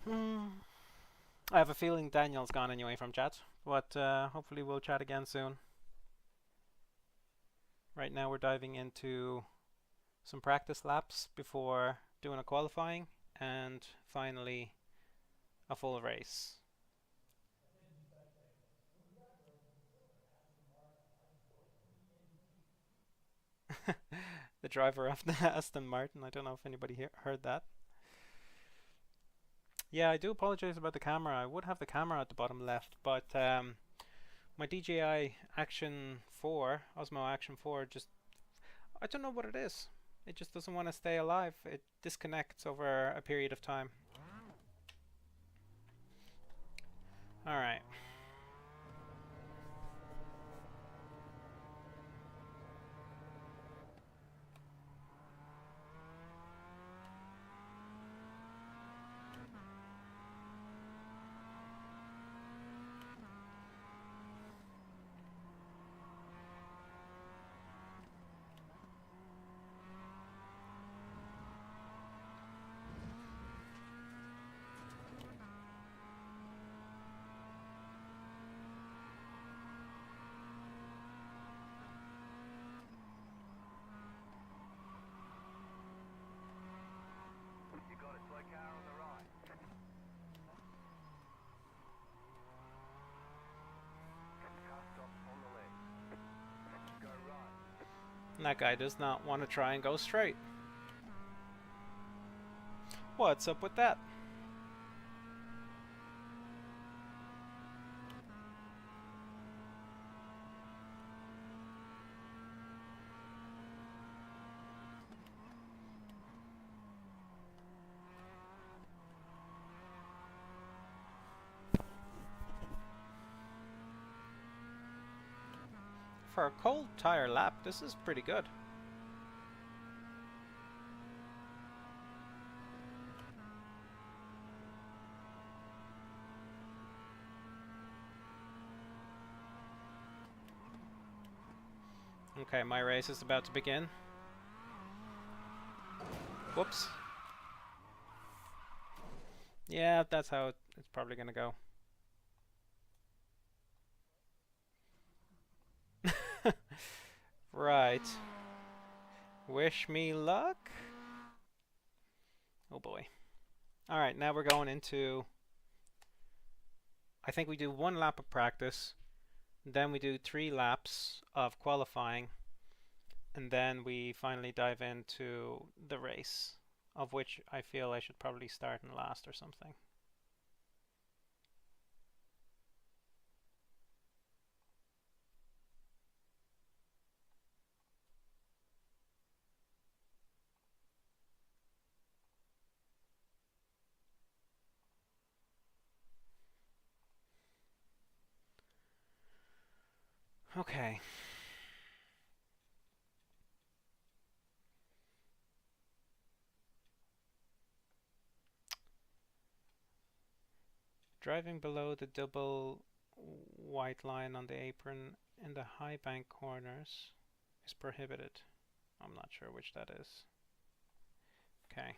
I have a feeling Daniel's gone anyway from chat, but hopefully we'll chat again soon. Right now we're diving into some practice laps before doing a qualifying and finally a full race. The driver of the Aston Martin. I don't know if anybody heard that. Yeah, I do apologize about the camera. I would have the camera at the bottom left, but my DJI Action 4, Osmo Action 4, just, I don't know what it is. It just doesn't want to stay alive. It disconnects over a period of time. Alright. And that guy does not want to try and go straight. What's up with that? For a cold tire lap, this is pretty good. Okay, my race is about to begin. Whoops. Yeah, that's how it's probably gonna go. Right. Wish me luck. Oh boy. Alright, now we're going into... I think we do 1 lap of practice, then we do 3 laps of qualifying, and then we finally dive into the race, of which I feel I should probably start in last or something. Okay. Driving below the double white line on the apron in the high bank corners is prohibited. I'm not sure which that is. Okay.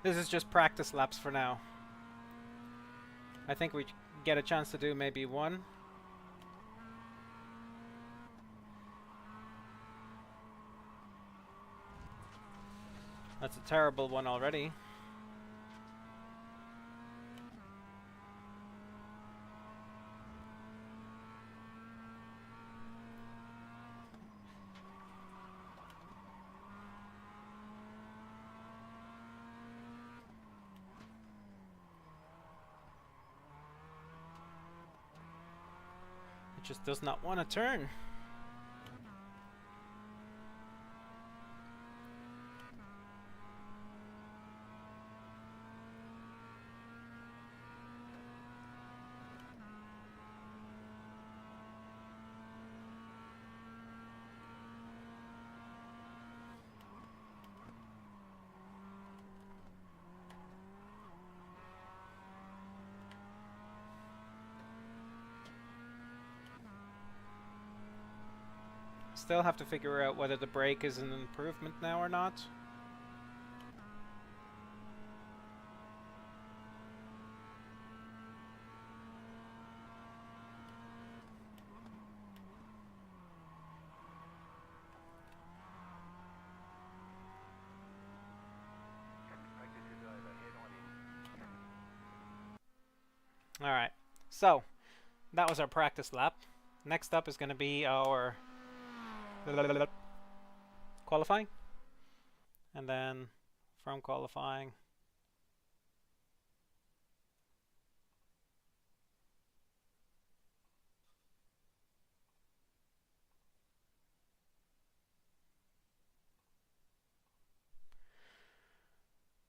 This is just practice laps for now. I think we get a chance to do maybe 1. That's a terrible one already. It just does not want to turn. Still have to figure out whether the brake is an improvement now or not. Alright, so that was our practice lap. Next up is going to be our qualifying, and then from qualifying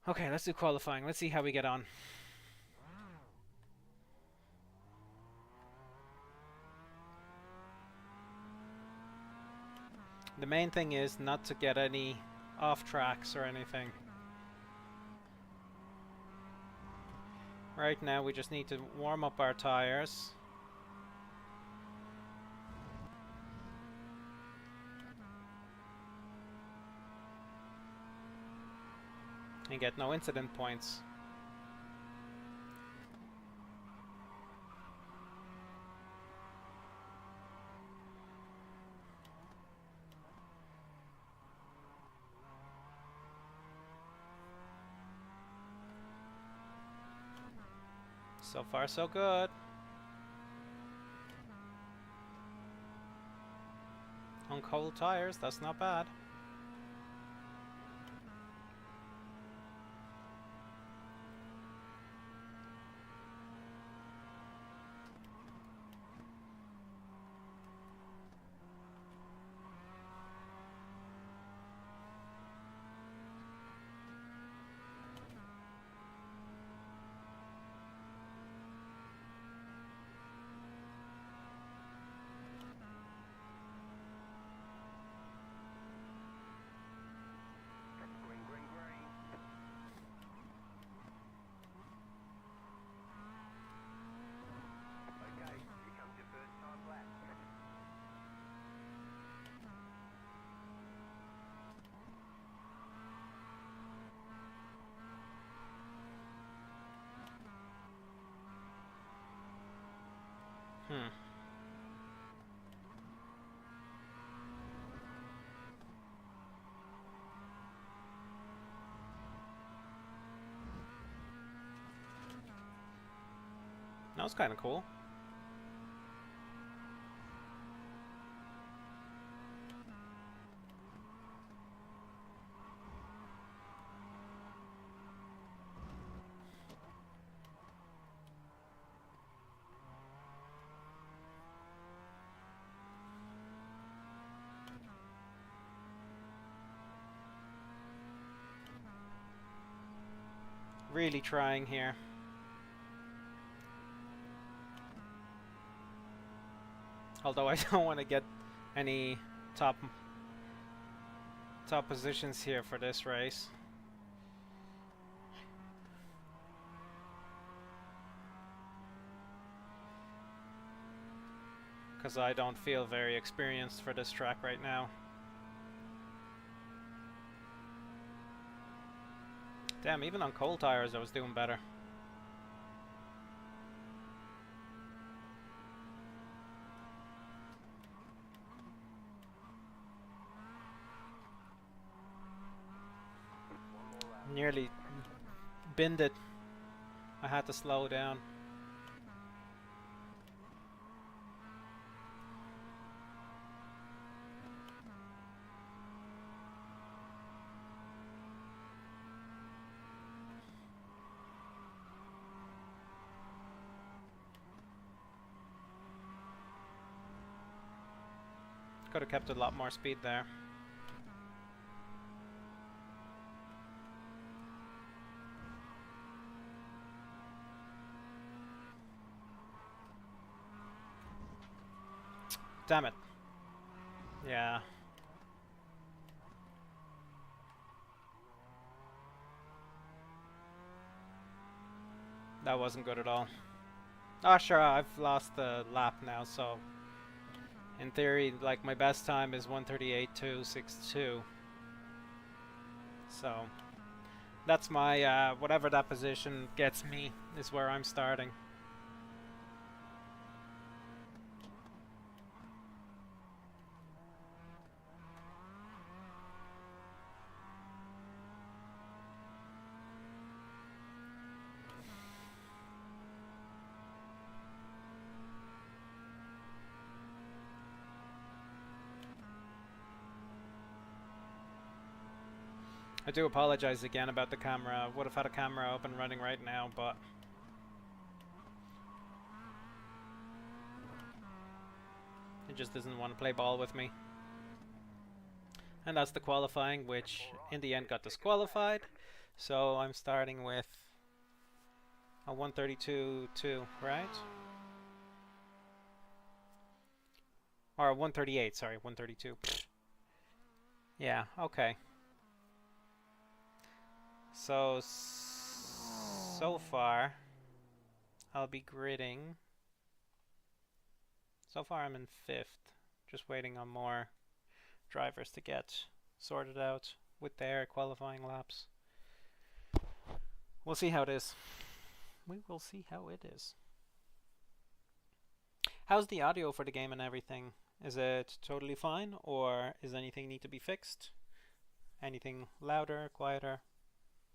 okay, let's do qualifying. Let's see how we get on. The main thing is not to get any off tracks or anything. Right now we just need to warm up our tires. And get no incident points. So far so good. On cold tires, that's not bad. Green, green, green. Okay, here comes your first time lap. Hmm. That was kind of cool. Really trying here. Although I don't want to get any top positions here for this race. Because I don't feel very experienced for this track right now. Damn, even on cold tires I was doing better. Nearly binned it. I had to slow down. Could have kept a lot more speed there. Damn it. Yeah. That wasn't good at all. Oh sure, I've lost the lap now, so in theory, like, my best time is 1:38.262. So that's my whatever that position gets me is where I'm starting. I do apologize again about the camera. Would have had a camera up and running right now, but it just doesn't want to play ball with me. And that's the qualifying, which in the end got disqualified. So I'm starting with a 1:32.2, right? Or 1:38, sorry, 1:32. Yeah, okay. So far, I'll be gridding. So far I'm in 5th, just waiting on more drivers to get sorted out with their qualifying laps. We'll see how it is. We will see how it is. How's the audio for the game and everything? Is it totally fine, or is anything need to be fixed? Anything louder, quieter?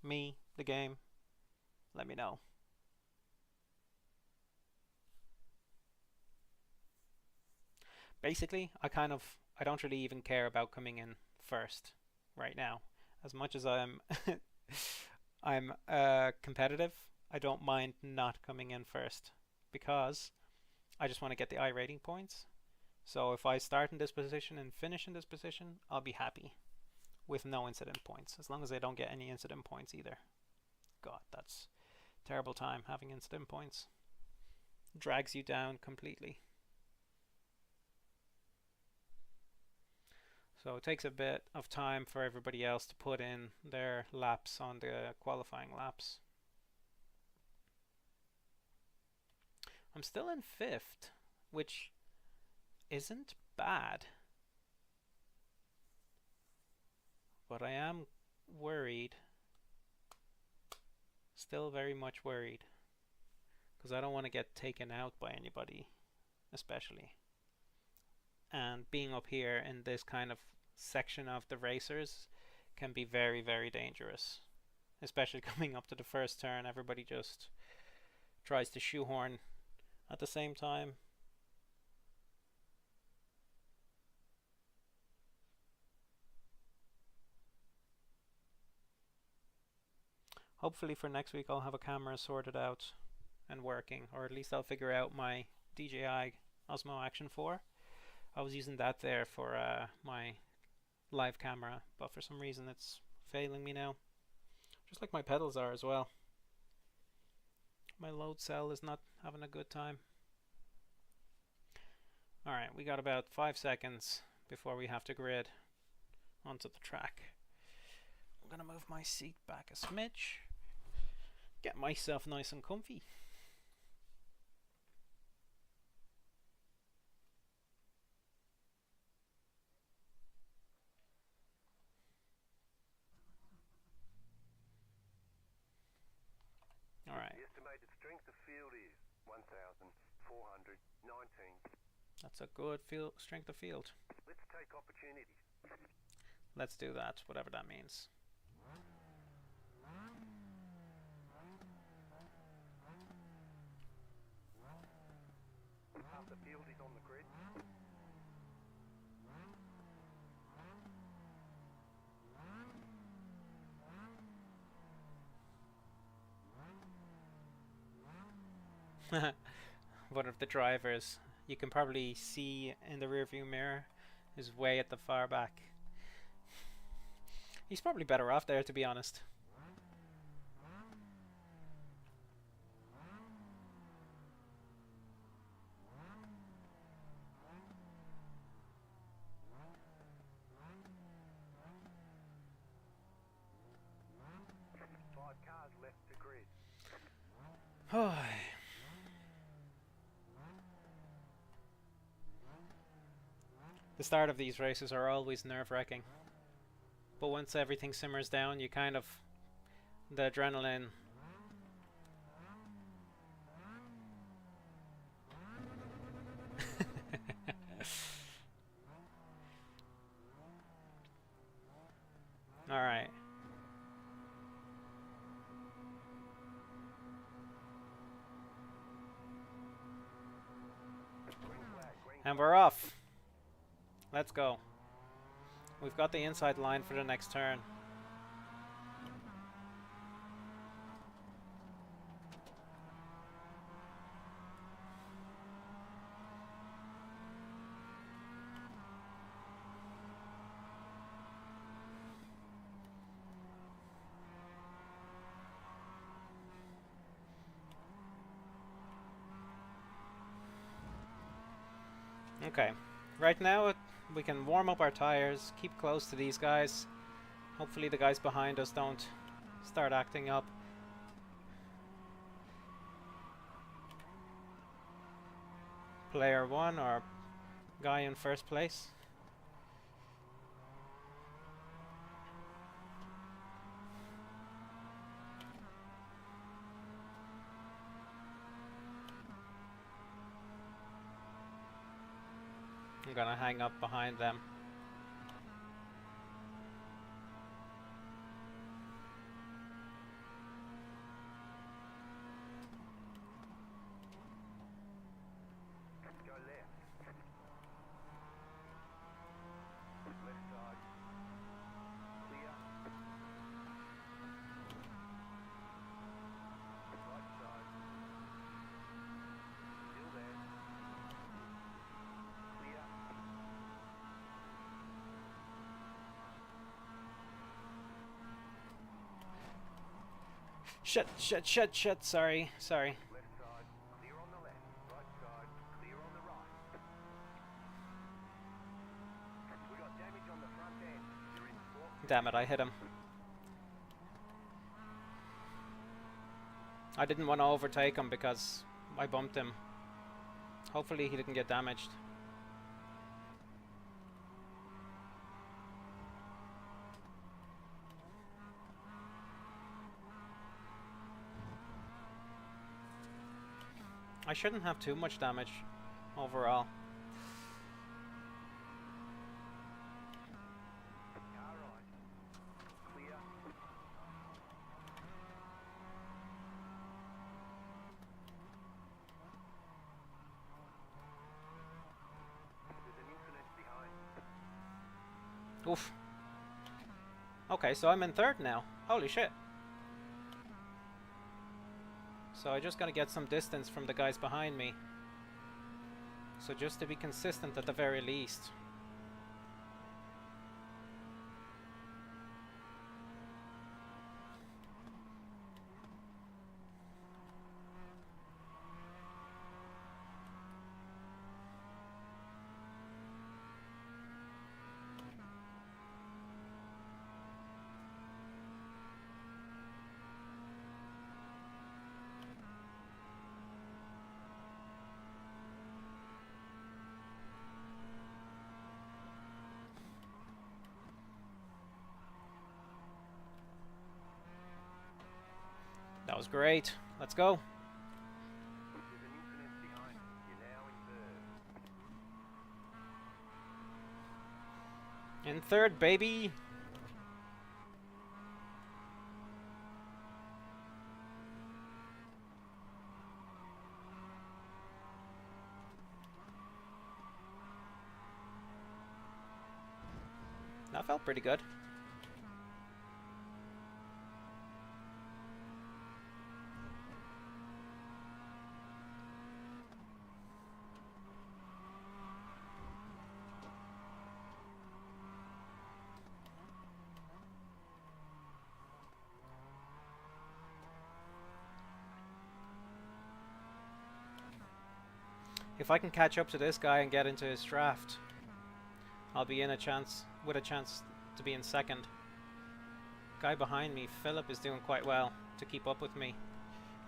Me, the game? Let me know. basically, I don't really even care about coming in first right now. As much as I'm competitive, I don't mind not coming in first because I just want to get the iRating points. So if I start in this position and finish in this position, I'll be happy with no incident points, as long as I don't get any incident points either. God, that's terrible time having incident points. Drags you down completely. So it takes a bit of time for everybody else to put in their laps on the qualifying laps. I'm still in 5th, which isn't bad. But I am worried. Still very much worried. Because I don't want to get taken out by anybody, especially. And being up here in this kind of section of the racers can be very, very dangerous. Especially coming up to the first turn, everybody just tries to shoehorn at the same time. Hopefully for next week I'll have a camera sorted out and working, or at least I'll figure out my DJI Osmo Action 4. I was using that there for my live camera, but for some reason it's failing me now. Just like my pedals are as well. My load cell is not having a good time. Alright, we got about 5 seconds before we have to grid onto the track. I'm gonna move my seat back a smidge. Get myself nice and comfy. Alright. The estimated strength of field is 1,419. That's a good strength of field. Let's take opportunities. Let's do that, whatever that means. Half the field is on the grid. One of the drivers, you can probably see in the rearview mirror, is way at the far back. He's probably better off there, to be honest. Five cars left to grid. The start of these races are always nerve-wracking, but once everything simmers down, you kind of, the adrenaline Alright. And we're off. Let's go. We've got the inside line for the next turn. Okay, right now we can warm up our tires, keep close to these guys. Hopefully the guys behind us don't start acting up. Player 1 or guy in first place. I'm gonna hang up behind them. Go left. Shit, shit, shit, shit. Sorry, sorry. Left side, clear on the left. Right side, clear on the right. We got damage on the front end. You're in fourth. Damn it, I hit him. I didn't want to overtake him because I bumped him. Hopefully he didn't get damaged. I shouldn't have too much damage overall. Car right. Clear. There's an infinite behind. Oof. Okay, so I'm in third now. Holy shit. So I just gotta get some distance from the guys behind me. So just to be consistent at the very least. That was great. Let's go. There's an infinite behind. You're now in third. In third, baby. That felt pretty good. If I can catch up to this guy and get into his draft, I'll be in a chance to be in second. Guy behind me, Philip, is doing quite well to keep up with me,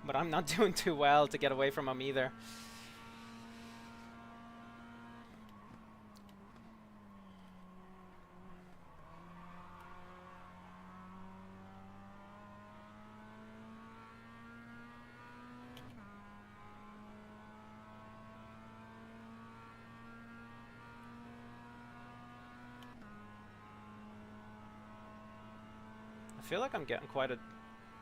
but I'm not doing too well to get away from him either. I feel like I'm getting quite a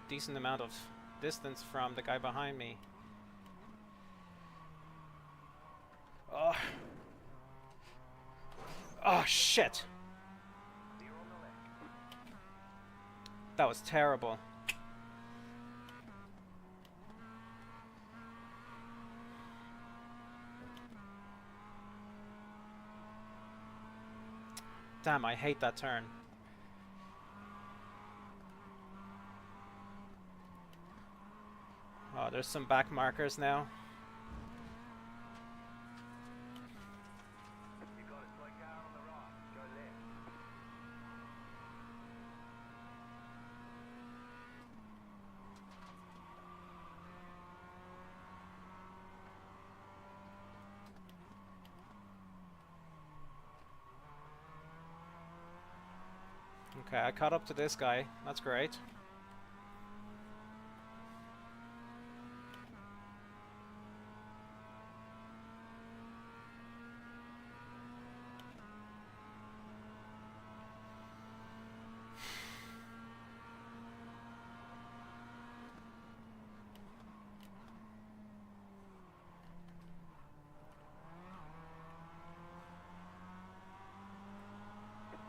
decent amount of distance from the guy behind me. Oh, oh shit! Clear on the left. That was terrible. Damn, I hate that turn. Oh, there's some back markers now. You got a slow car on the right. Go left. Okay, I caught up to this guy. That's great.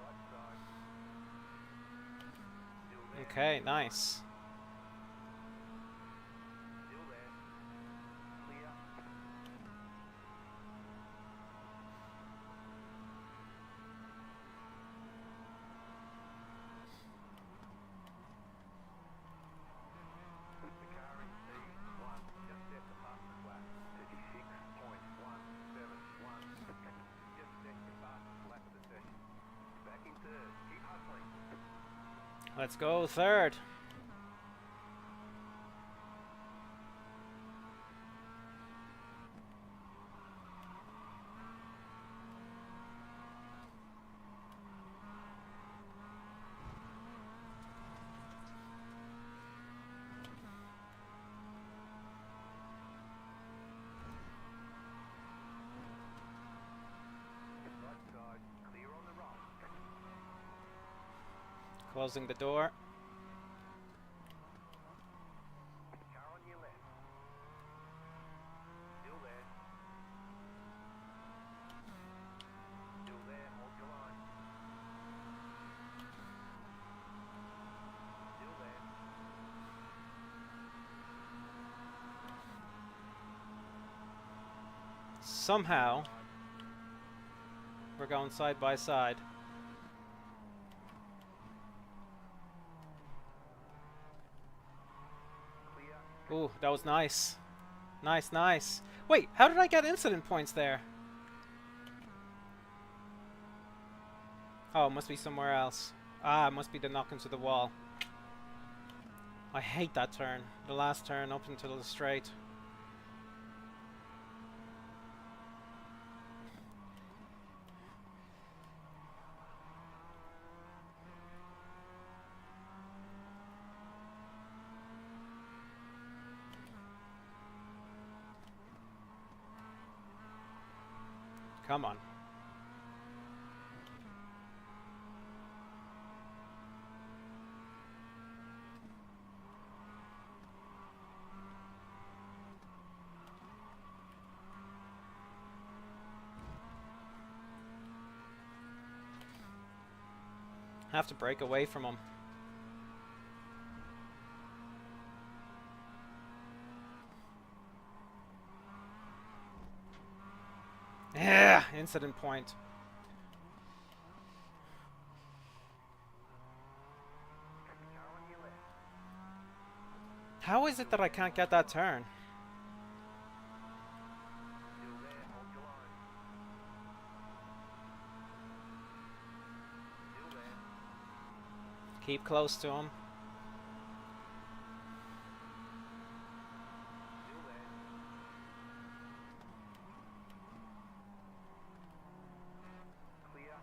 Right side. Still there. Okay, nice. Still there. Clear. Let's go third. Right side, clear on the right. Closing the door. Car on your left. Still there. Still there, hold your line. Still there. Somehow, we're going side by side. Clear. Ooh, that was nice. Nice, nice. Wait, how did I get incident points there? Oh, it must be somewhere else. Ah, it must be the knock into the wall. I hate that turn. The last turn up until the straight. Come on. Have to break away from him. Yeah, incident point. Car on your left. How is it that I can't get that turn? Still there, hold your line. Still there. Keep close to him. Still there. Clear.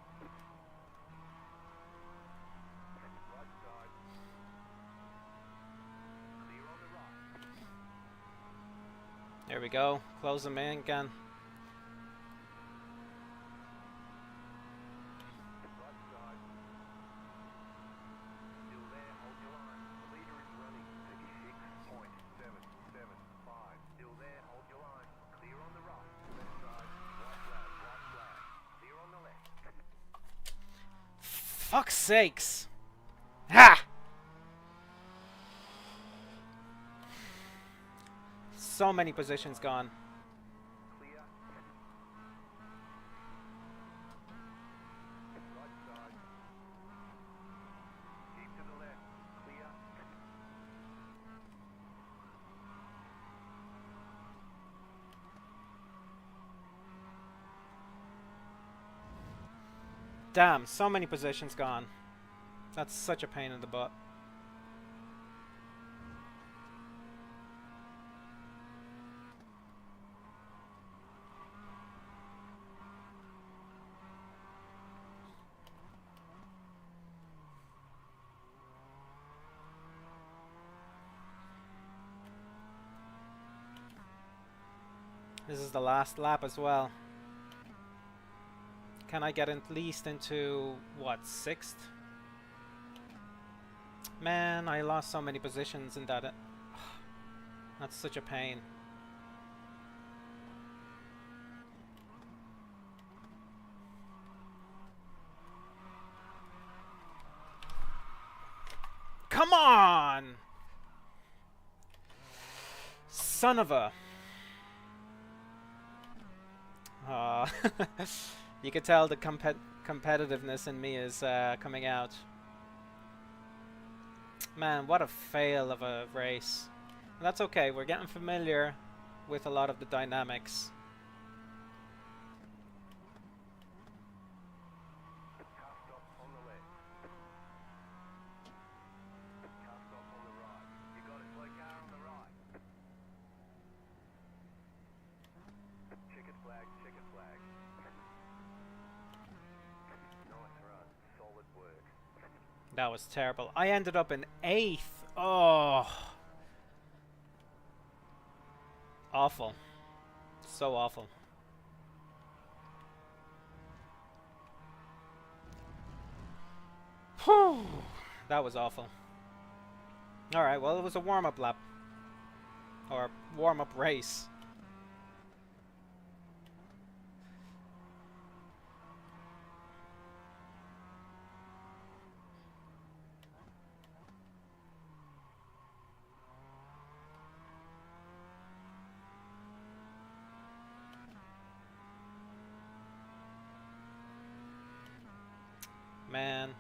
Right side. Clear on the right. There we go. Close him in again. Right side. Still there, hold your line. The leader is running 36.775. Still there, hold your line. Clear on the right. Left side. White flag, white flag. Clear on the left. Fuck's sakes. Ha! So many positions gone. Clear. Right side. Keep to the left. Clear. Damn, so many positions gone. That's such a pain in the butt. This is the last lap as well. Can I get at least into, what, 6th? Man, I lost so many positions in that. That's such a pain. Come on! Son of a... you could tell the competitiveness in me is coming out. Man, what a fail of a race. And that's okay, we're getting familiar with a lot of the dynamics. Car stop on the left. That was terrible. I ended up in 8th. Oh, awful. So awful. Whew. That was awful. Alright, well, it was a warm-up lap. Or warm-up race. Man,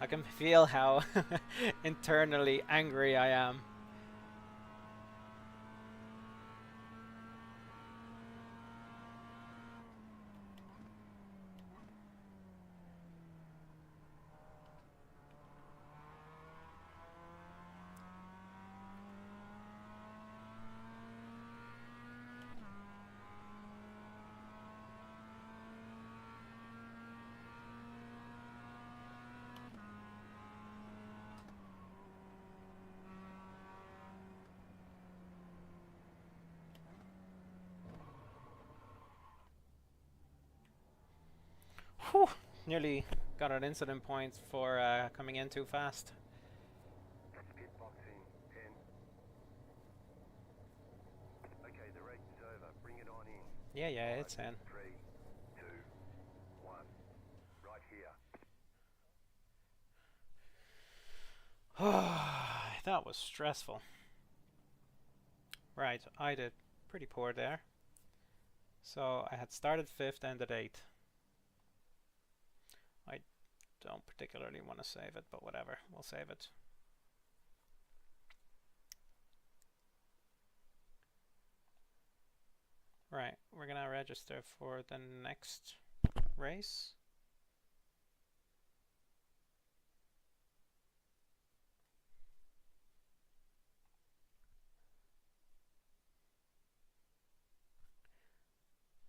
I can feel how internally angry I am. Whew, nearly got an incident point for coming in too fast. Pit boxing 10. Okay, the race is over. Bring it on in. Yeah, 5, it's in. 3, 2, 1. Right here. That was stressful. Right, I did pretty poor there. So I had started 5th, ended 8th. I don't particularly want to save it, but whatever, we'll save it. Right, we're gonna register for the next race.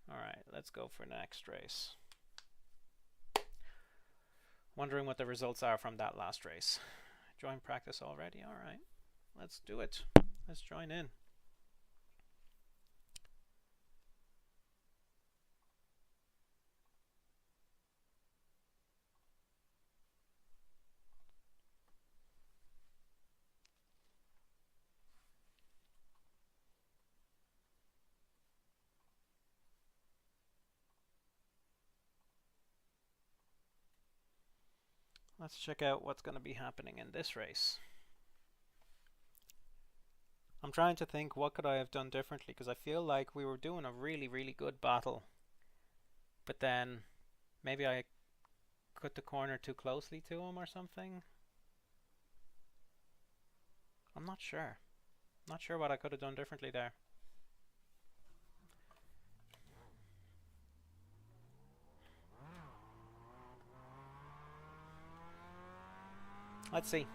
Alright, let's go for next race. Wondering what the results are from that last race. Join practice already? Alright, let's do it. Let's join in. Let's check out what's going to be happening in this race. I'm trying to think what could I have done differently, because I feel like we were doing a really good battle, but then maybe I cut the corner too closely to him or something. I'm not sure. Not sure what I could have done differently there. Let's see.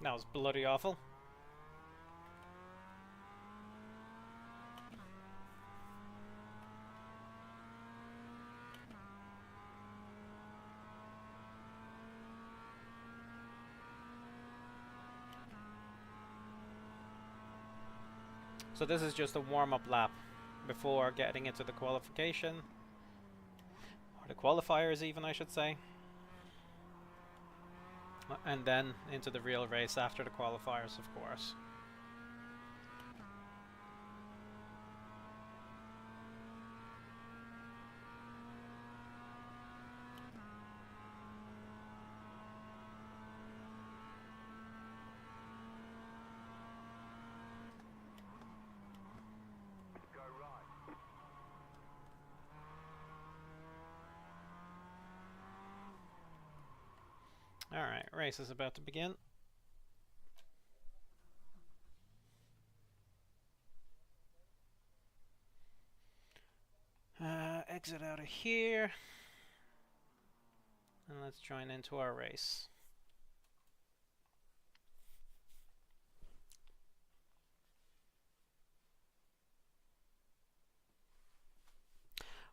That was bloody awful. So this is just a warm-up lap before getting into the qualification, or the qualifiers even, I should say, and then into the real race after the qualifiers, of course. Go right. Alright, race is about to begin. Exit out of here. And let's join into our race.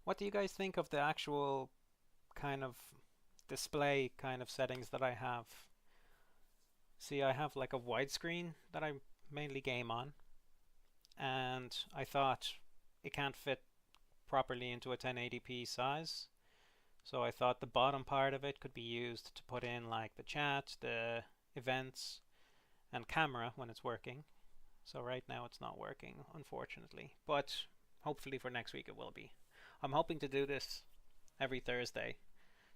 What do you guys think of the actual kind of display kind of settings that I have? See, I have like a widescreen that I mainly game on, and I thought it can't fit properly into a 1080p size, so I thought the bottom part of it could be used to put in like the chat, the events, and camera when it's working. So right now it's not working, unfortunately, but hopefully for next week it will be. I'm hoping to do this every Thursday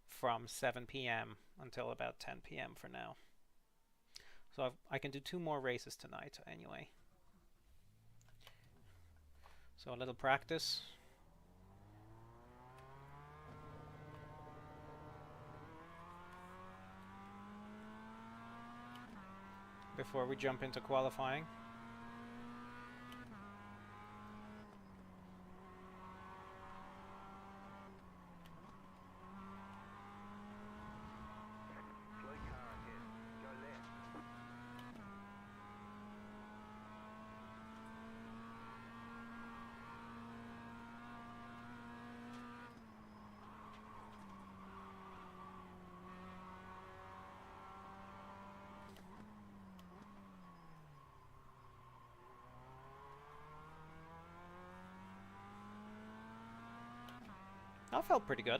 from 7 p.m. until about 10 p.m. for now. So I can do 2 more races tonight anyway. So a little practice. Before we jump into qualifying. That felt pretty good.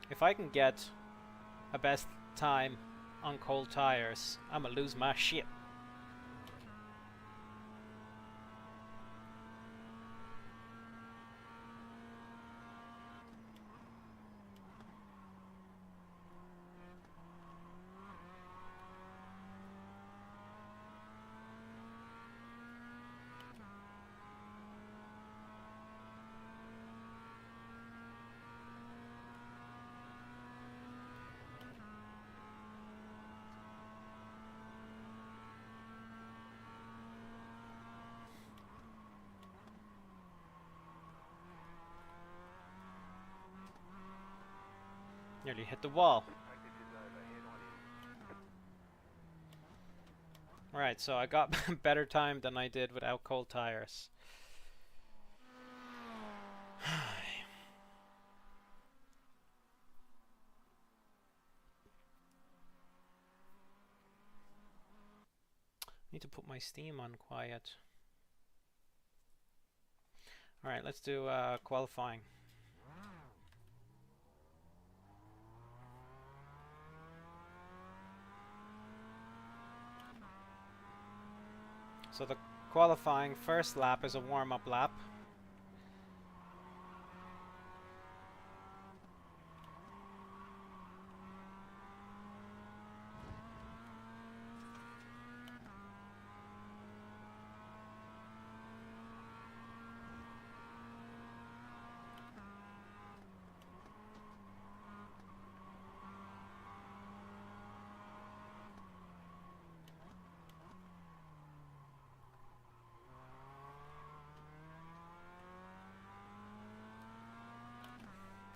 If I can get a best time on cold tires, I'ma lose my shit. Nearly hit the wall. Right, so I got better time than I did without cold tires. Need to put my Steam on quiet. Alright, let's do qualifying. So the qualifying first lap is a warm-up lap.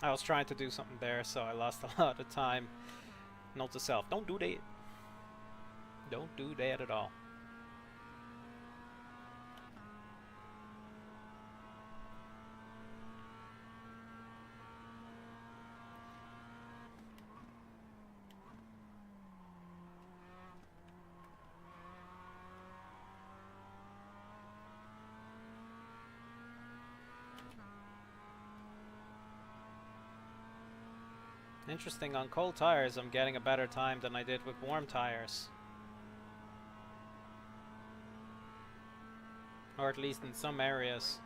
I was trying to do something there, so I lost a lot of time. Note to self, don't do that. Don't do that at all. Interesting, on cold tires I'm getting a better time than I did with warm tires. Or at least in some areas.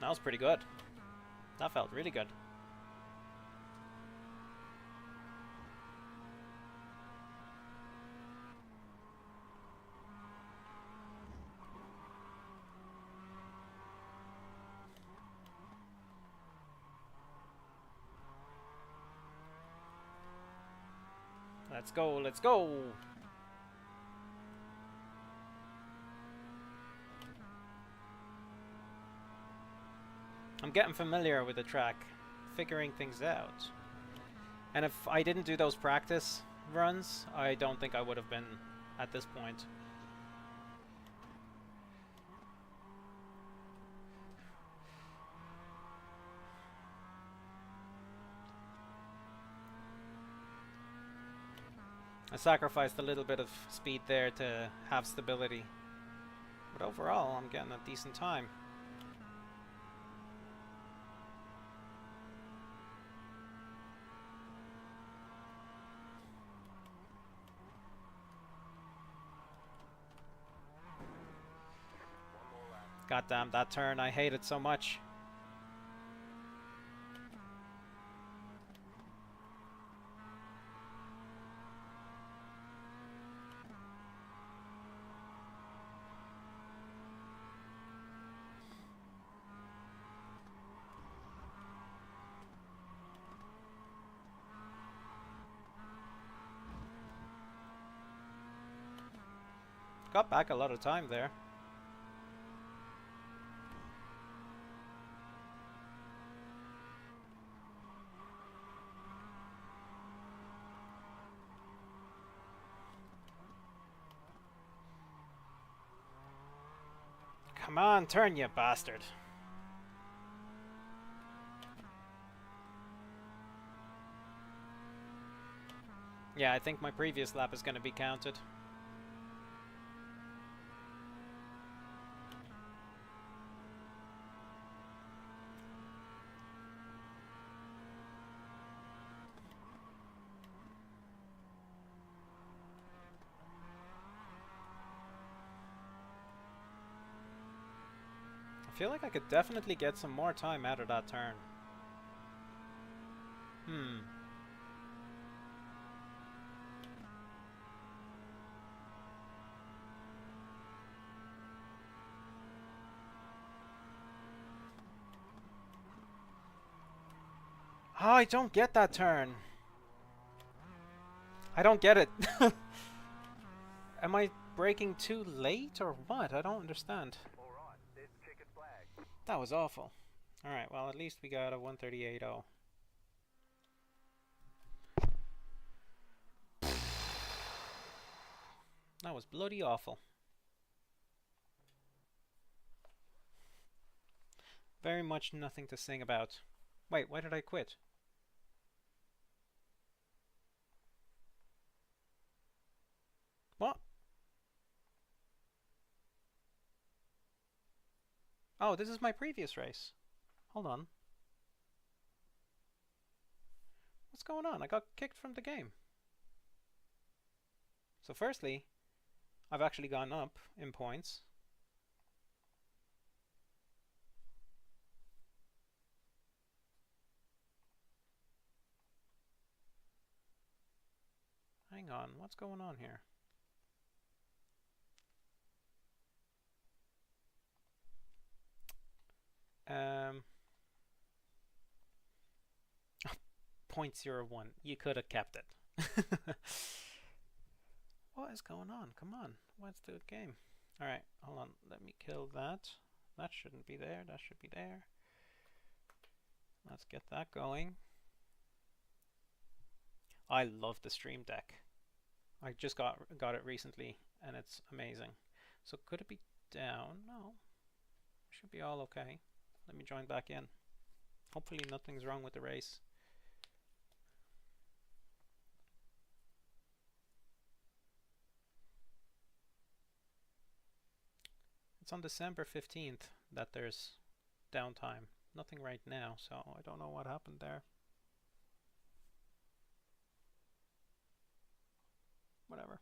That was pretty good. That felt really good. Let's go, let's go! I'm getting familiar with the track, figuring things out. And if I didn't do those practice runs, I don't think I would have been at this point. I sacrificed a little bit of speed there to have stability. But overall, I'm getting a decent time. God damn that turn, I hate it so much. Got back a lot of time there. Come on, turn, you bastard. Yeah, I think my previous lap is going to be counted. I feel like I could definitely get some more time out of that turn. Oh, I don't get that turn. I don't get it. Am I braking too late or what? I don't understand. Alright, there's the checkered flag. That was awful. Alright, well at least we got a 138.0. That was bloody awful. Very much nothing to sing about. Wait, why did I quit? What? Oh, this is my previous race. Hold on. What's going on? I got kicked from the game. So firstly, I've actually gone up in points. Hang on, what's going on here? Um, 0.01. You could have kept it. What is going on? Come on, let's do a game. Alright, hold on, let me kill that. That shouldn't be there, that should be there. Let's get that going. I love the Stream Deck. I just got it recently and it's amazing. So could it be down? No. Should be all okay. Let me join back in. Hopefully nothing's wrong with the race. It's on December 15th that there's downtime. Nothing right now, so I don't know what happened there. Whatever.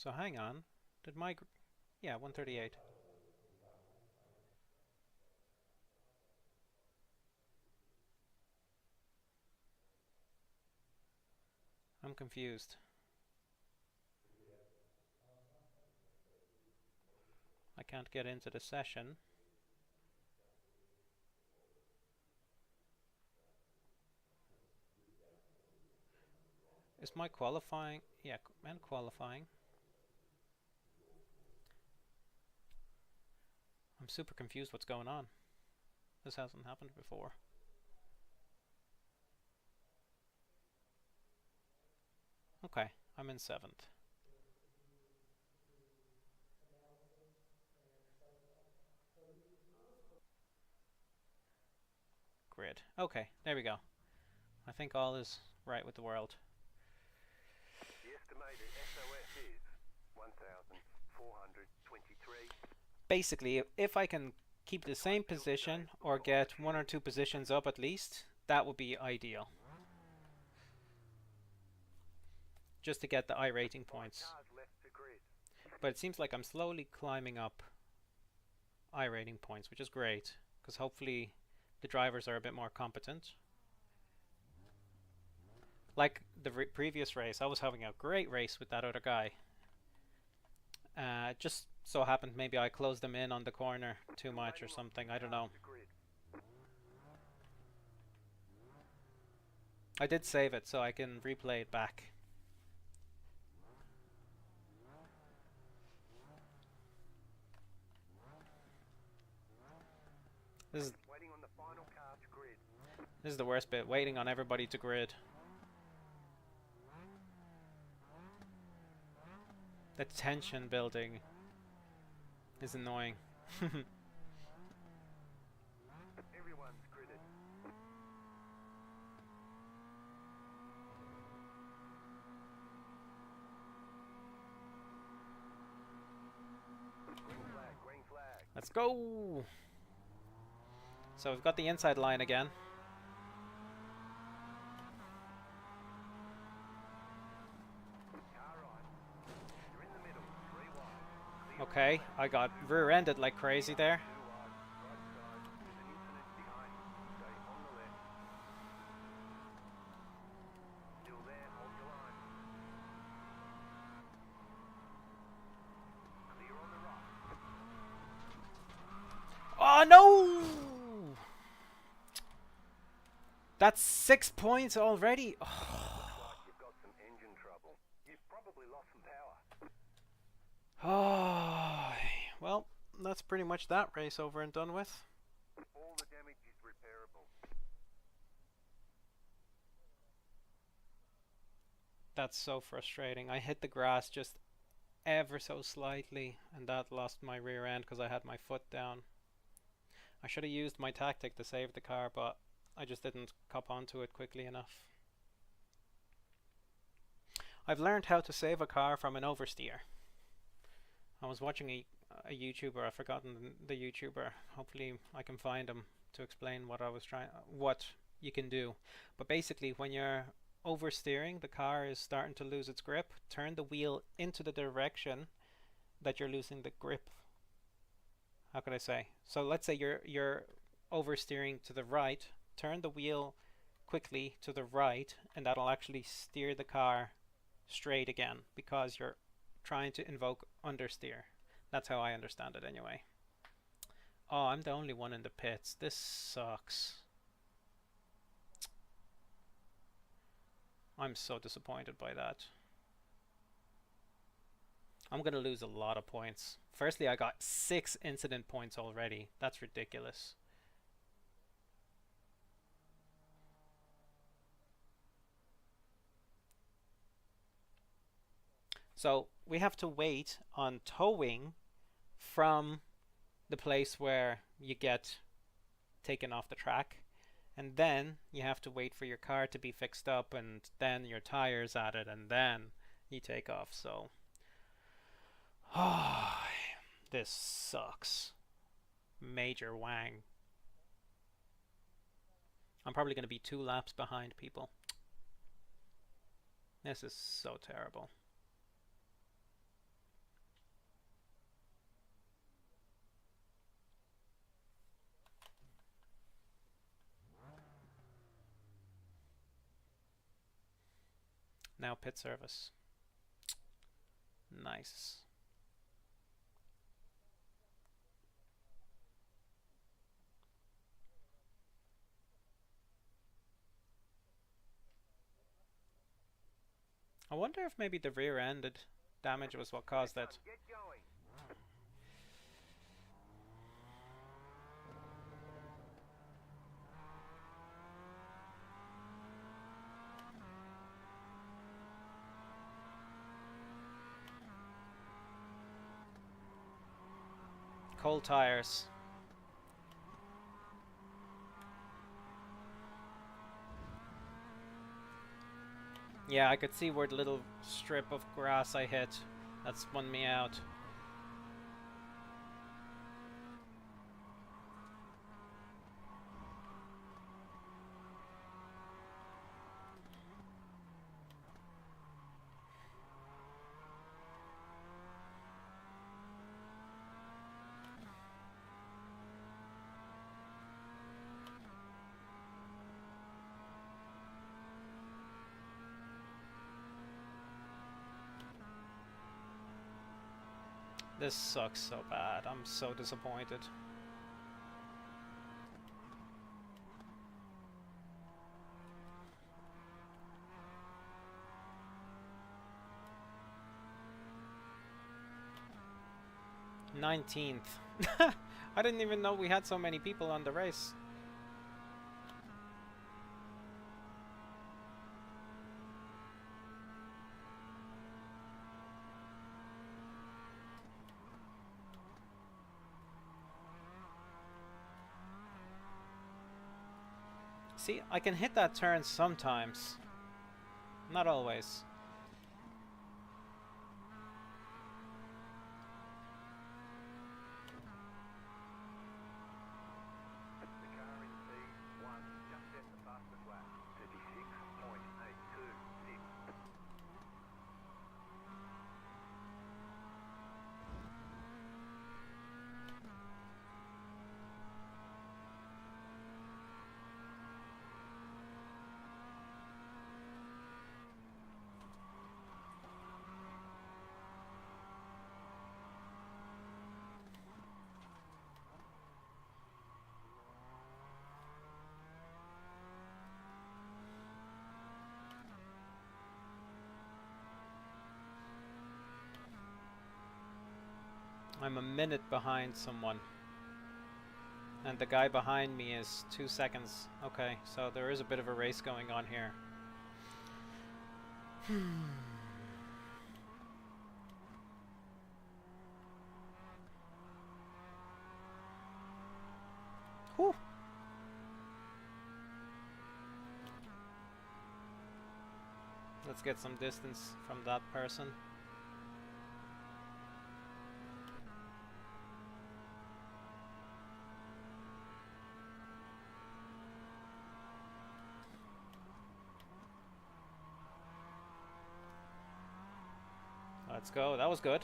So hang on. Did my... Yeah, 138. I'm confused. I can't get into the session. Is my qualifying? Yeah, and qualifying. I'm super confused what's going on. This hasn't happened before. Okay, I'm in 7th. Grid. Okay, there we go. I think all is right with the world. The estimated SOS is 1,423. Basically, if I can keep the same position or get 1 or 2 positions up at least, that would be ideal. Just to get the iRating points. But it seems like I'm slowly climbing up iRating points, which is great, because hopefully the drivers are a bit more competent. Like the previous race, I was having a great race with that other guy. Just so happened maybe I closed them in on the corner too much or something, I don't know. I did save it so I can replay it back. This is the worst bit, waiting on everybody to grid. The tension building is annoying. Everyone's gridded. Green flag, green flag. Let's go! So we've got the inside line again. Okay, I got rear-ended like crazy there. Oh no! That's 6 points already. Oh. You've got some engine trouble. You've probably lost some power. Oh, well, that's pretty much that race over and done with. All the damage is repairable. That's so frustrating. I hit the grass just ever so slightly, and that lost my rear end because I had my foot down. I should have used my tactic to save the car, but I just didn't cop onto it quickly enough. I've learned how to save a car from an oversteer. I was watching a YouTuber, I've forgotten the YouTuber. Hopefully I can find him to explain what you can do. But basically, when you're oversteering, the car is starting to lose its grip. Turn the wheel into the direction that you're losing the grip. How could I say? So let's say you're oversteering to the right. Turn the wheel quickly to the right, and that'll actually steer the car straight again because you're trying to invoke understeer. That's how I understand it anyway. Oh, I'm the only one in the pits. This sucks. I'm so disappointed by that. I'm gonna lose a lot of points. Firstly, I got 6 incident points already. That's ridiculous. So we have to wait on towing from the place where you get taken off the track, and then you have to wait for your car to be fixed up, and then your tires added, and then you take off. So this sucks. Major wang. I'm probably going to be 2 laps behind people. This is so terrible. Now pit service. Nice. I wonder if maybe the rear-ended damage was what caused that. Get going. Cold tires. Yeah, I could see where the little strip of grass I hit. That spun me out. This sucks so bad. I'm so disappointed. "19th." I didn't even know we had so many people on the race. See, I can hit that turn sometimes. Not always. The car in P1 just set the fastest lap. 36.826. I'm a minute behind someone. And the guy behind me is 2 seconds. Okay, so there is a bit of a race going on here. Whew. Let's get some distance from that person. Let's go. That was good.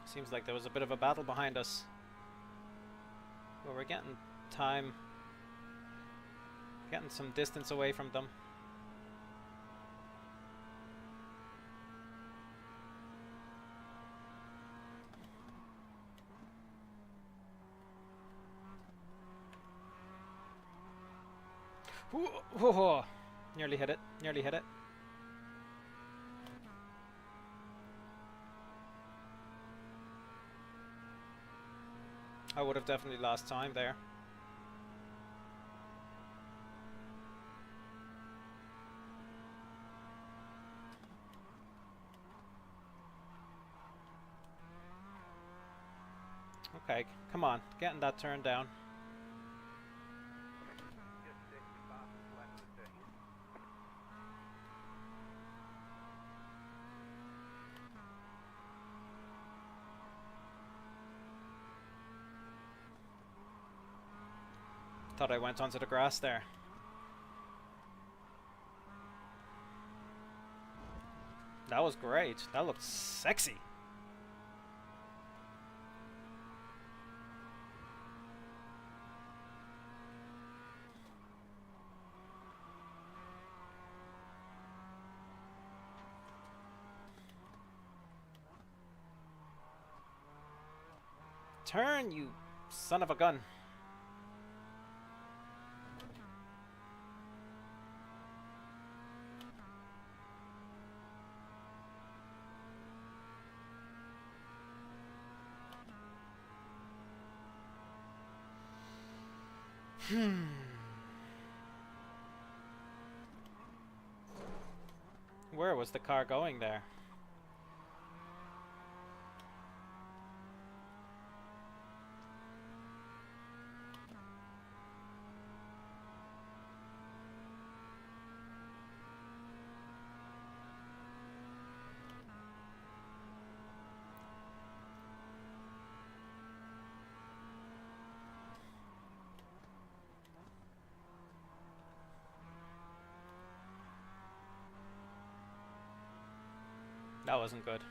Seems like there was a bit of a battle behind us. But we're getting time. Getting some distance away from them. Ooh, nearly hit it. Nearly hit it. I would have definitely lost time there. Okay, come on, getting that turn down. Just set your fastest lap of the session. Thought I went onto the grass there. That was great. That looked sexy. Turn, you son of a gun. Where was the car going there? That wasn't good.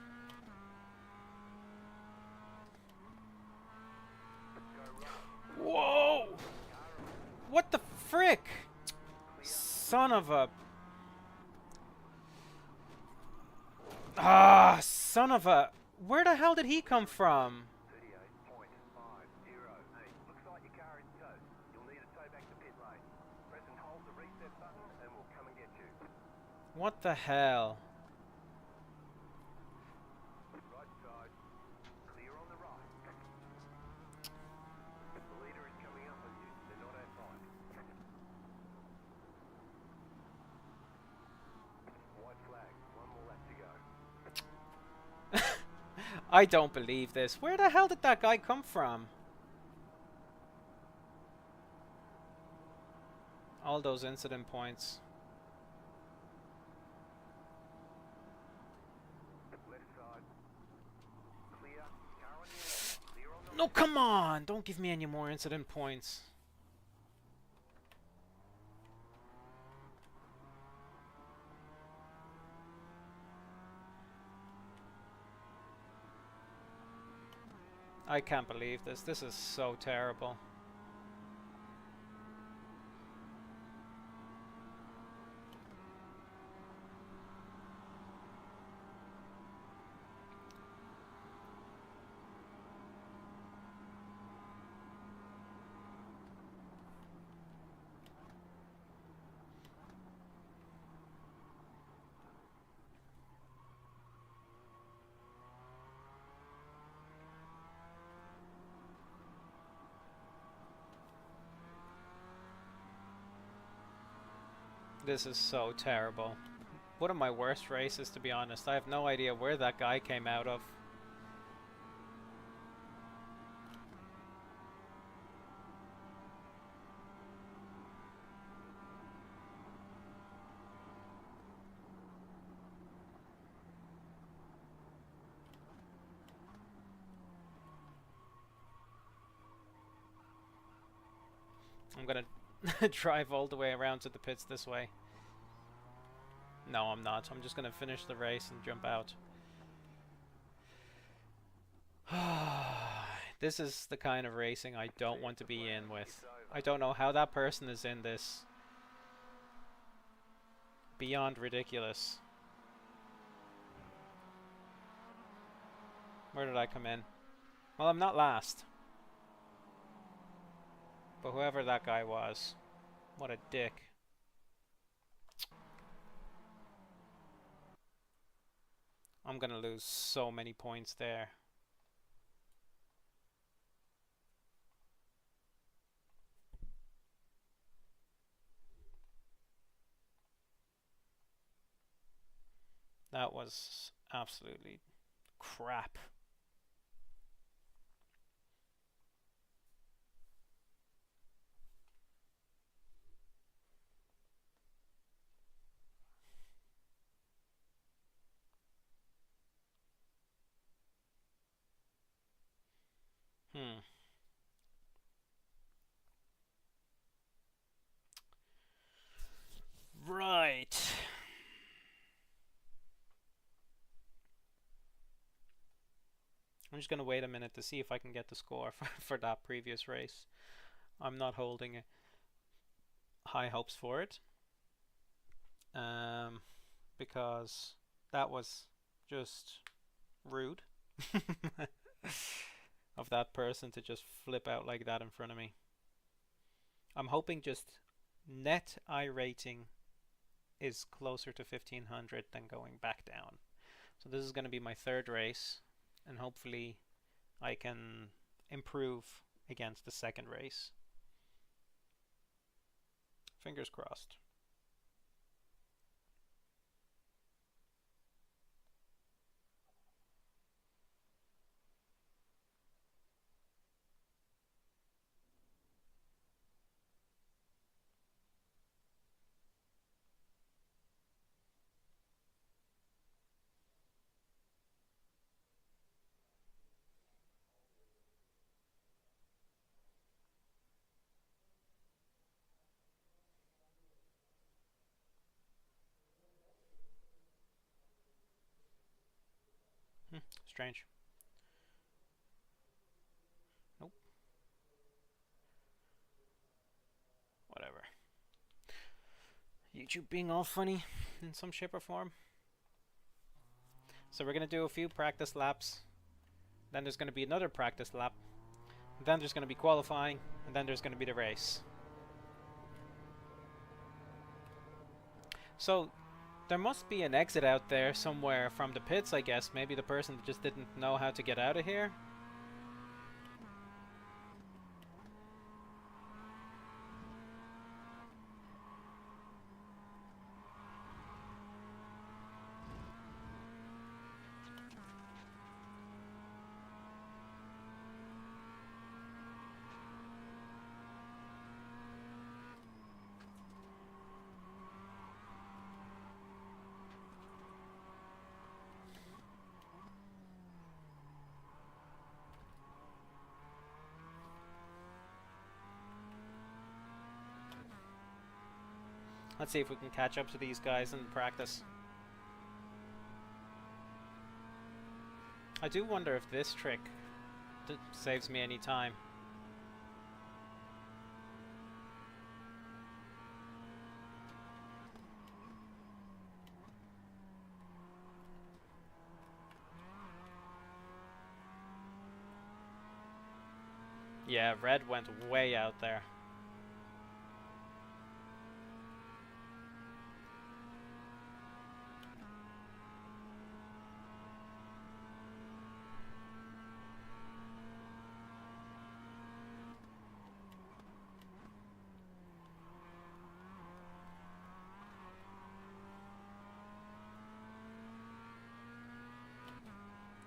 Whoa! What the frick? Son of a... Ah, son of a... Where the hell did he come from? 38.508. Looks like your car is toast. You'll need a tow back to pit lane. Press and hold the reset button and we'll come and get you. What the hell? Right side. Clear on the right. The leader is coming up on you. They're not at fight. White flag. One more lap to go. I don't believe this. Where the hell did that guy come from? All those incident points. Left side. Clear. Car on your left. Clear on the No, left. come on! Don't give me any more incident points. I can't believe this. This is so terrible. This is so terrible. One of my worst races, to be honest. I have no idea where that guy came out of. I'm gonna drive all the way around to the pits this way. No, I'm not. I'm just gonna finish the race and jump out. This is the kind of racing I don't want to be in with. I don't know how that person is in this. Beyond ridiculous. Where did I come in? Well, I'm not last. But whoever that guy was, what a dick. I'm gonna lose so many points there. That was absolutely crap. I'm just going to wait a minute to see if I can get the score for that previous race. I'm not holding high hopes for it, because that was just rude of that person to just flip out like that in front of me. I'm hoping just net iRating is closer to 1500 than going back down. So this is going to be my third race, and hopefully I can improve against the second race. Fingers crossed. Strange. Nope. Whatever. YouTube being all funny in some shape or form. So we're going to do a few practice laps. Then there's going to be another practice lap. Then there's going to be qualifying. And then there's going to be the race. So there must be an exit out there somewhere from the pits, I guess. Maybe the person just didn't know how to get out of here. Let's see if we can catch up to these guys in practice. I do wonder if this trick saves me any time. Yeah, red went way out there.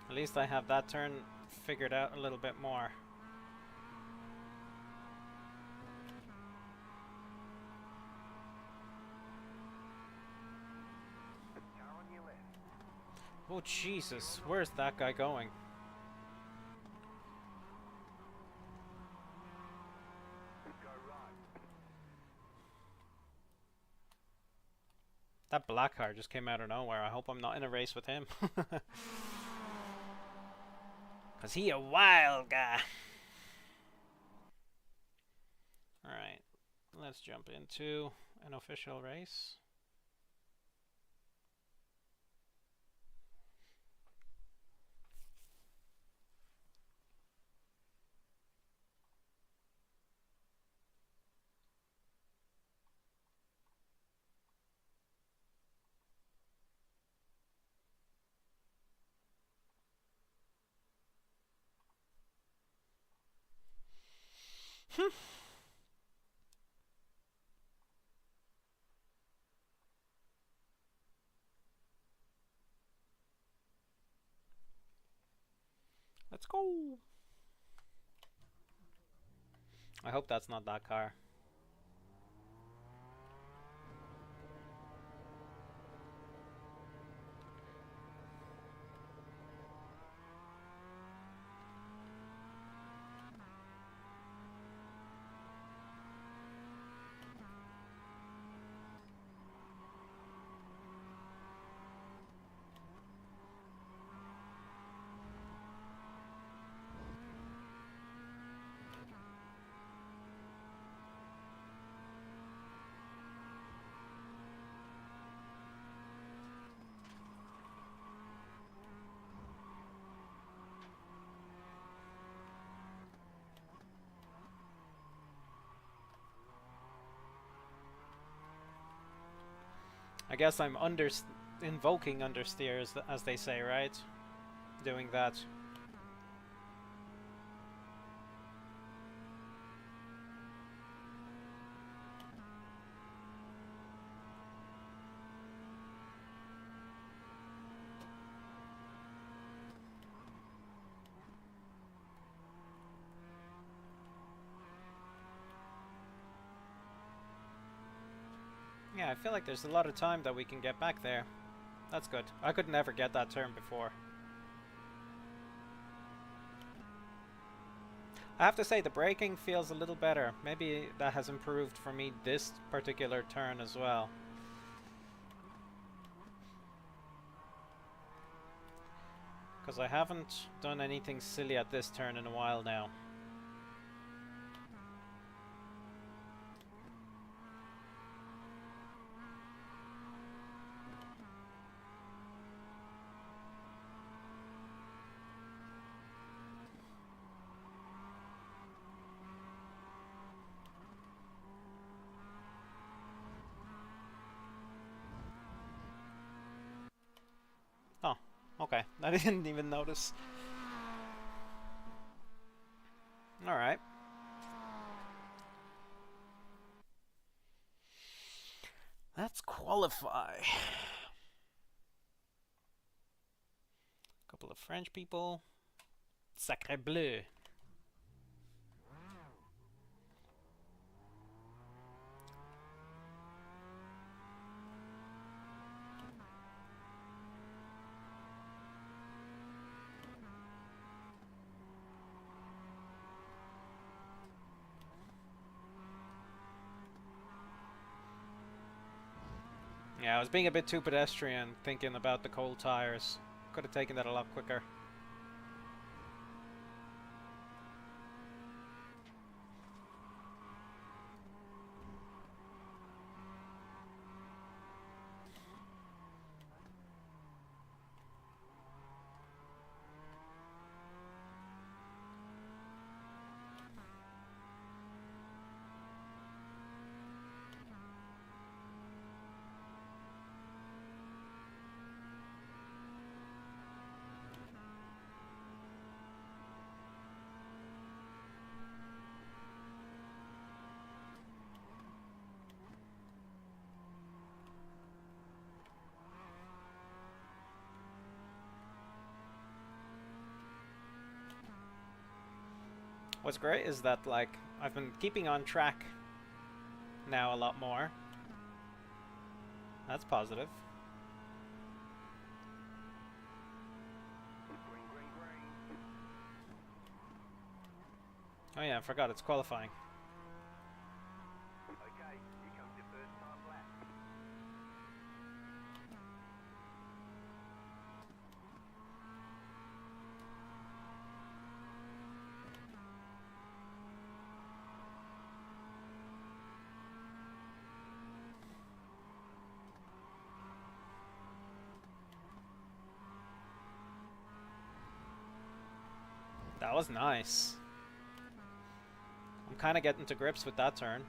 At least I have that turn figured out a little bit more. Oh Jesus, where's that guy going? That black car just came out of nowhere. I hope I'm not in a race with him. Cause he a wild guy. Alright, let's jump into an official race. Let's go. I hope that's not that car. I guess I'm invoking understeers, as they say, right? Doing that. Yeah, I feel like there's a lot of time that we can get back there. That's good. I could never get that turn before. I have to say the braking feels a little better. Maybe that has improved for me this particular turn as well. Because I haven't done anything silly at this turn in a while now. Oh, okay. I didn't even notice. Alright. Let's qualify. Couple of French people. Sacre bleu. Yeah, I was being a bit too pedestrian thinking about the cold tires. Could have taken that a lot quicker. What's great is that, like, I've been keeping on track now a lot more. That's positive. Green, green, green. Oh yeah, I forgot it's qualifying. Okay, here comes your first time lap. That was nice. I'm kind of getting to grips with that turn.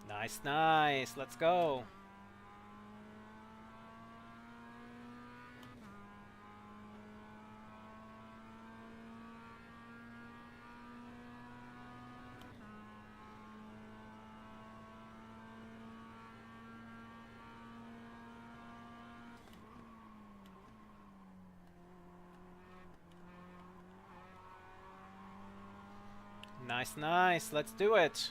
Nice, nice. Let's go. Nice, nice. Let's do it.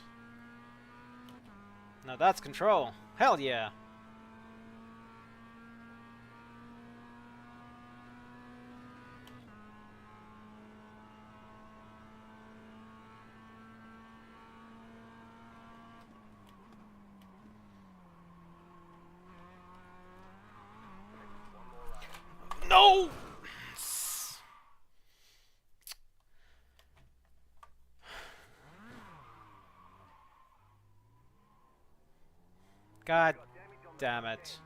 Now that's control. Hell yeah. No! God damn it.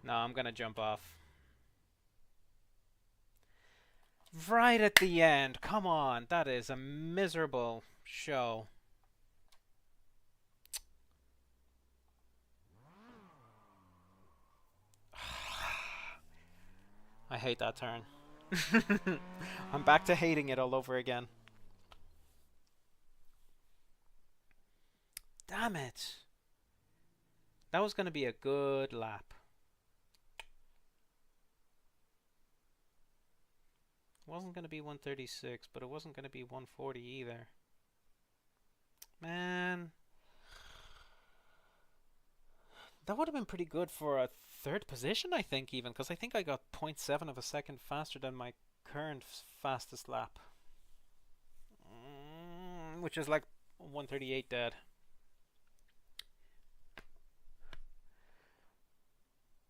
No, I'm gonna jump off. Right at the end. Come on. That is a miserable show. I hate that turn. I'm back to hating it all over again. Damn it. That was going to be a good lap. It wasn't going to be 136, but it wasn't going to be 140 either. Man. That would have been pretty good for a third position, I think, even, because I think I got 0.7 of a second faster than my current fastest lap. Which is like 138 dead.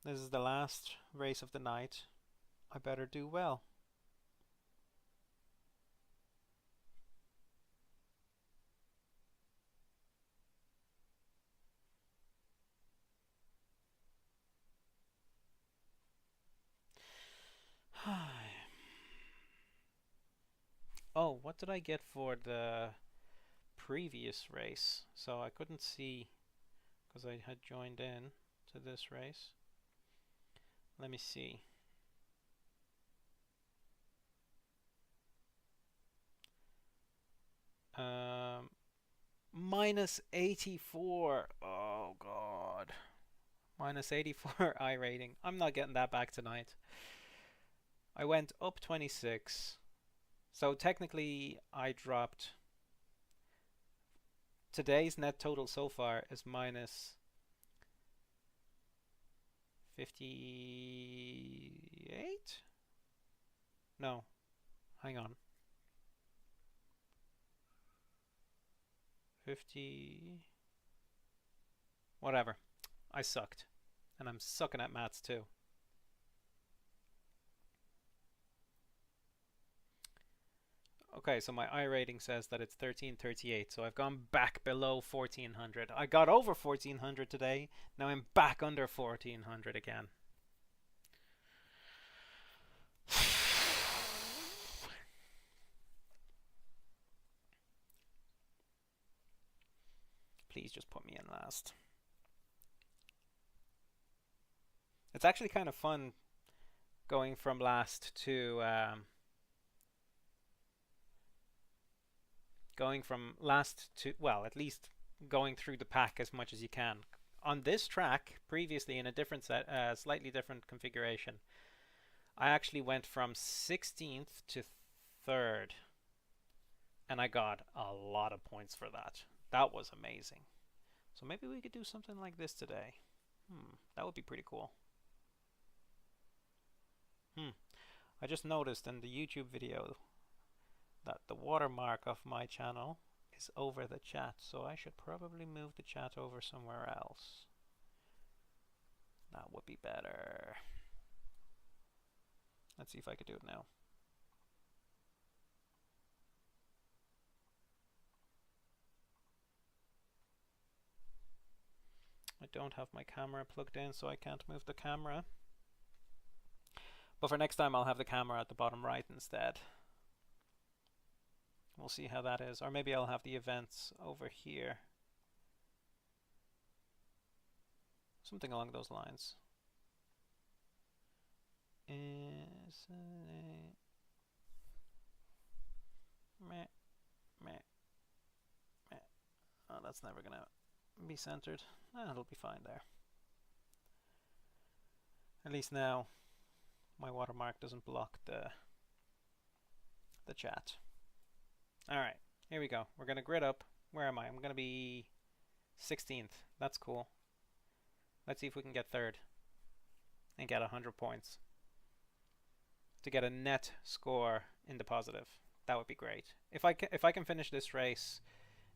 This is the last race of the night. I better do well. Oh, what did I get for the previous race? So I couldn't see because I had joined in to this race. Let me see. Minus 84. Oh god. Minus 84 iRating. I'm not getting that back tonight. I went up 26. So technically I dropped. Today's net total so far is minus 58? No. Hang on. 50. Whatever. I sucked. And I'm sucking at maths too. Okay, so my iRating says that it's 1338, so I've gone back below 1400. I got over 1400 today, now I'm back under 1400 again. Please just put me in last. It's actually kind of fun going from last to well, at least going through the pack as much as you can. On this track, previously in a different slightly different configuration, I actually went from 16th to 3rd, and I got a lot of points for that. That was amazing. So maybe we could do something like this today. That would be pretty cool. I just noticed in the YouTube video that the watermark of my channel is over the chat, so I should probably move the chat over somewhere else. That would be better. Let's see if I could do it now. I don't have my camera plugged in, so I can't move the camera. But for next time, I'll have the camera at the bottom right instead. We'll see how that is. Or maybe I'll have the events over here. Something along those lines. Oh, that's never gonna be centered. It'll be fine there. At least now my watermark doesn't block the chat. Alright, here we go. We're gonna grid up. Where am I? I'm gonna be 16th. That's cool. Let's see if we can get 3rd and get 100 points to get a net score in the positive. That would be great. If I can finish this race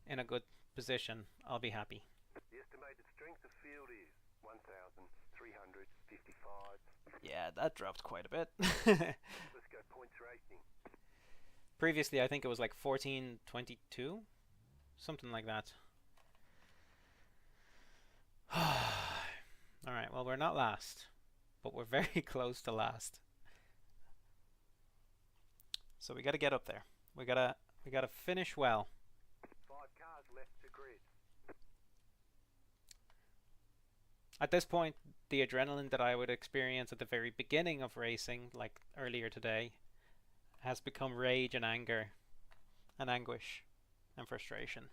in a good position, I'll be happy. The estimated strength of field is 1,355. Yeah, that dropped quite a bit. Let's go points racing. Previously, I think it was like 1422, something like that. Alright, well, we're not last, but we're very close to last. So we gotta get up there. We gotta finish well. 5 cars left to grid. At this point, the adrenaline that I would experience at the very beginning of racing, like earlier today, has become rage and anger and anguish and frustration,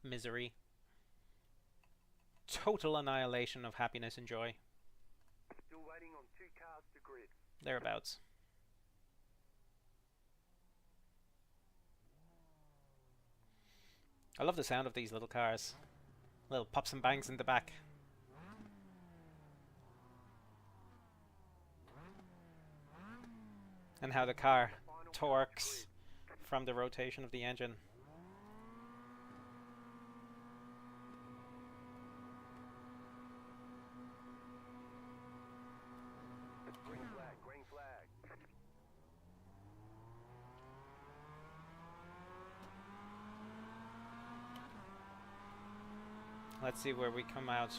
misery, total annihilation of happiness and joy. Still waiting on 2 cars to grid. Thereabouts. I love the sound of these little cars. Little pops and bangs in the back. And how the car torques from the rotation of the engine. Green flag, green flag. Let's see where we come out.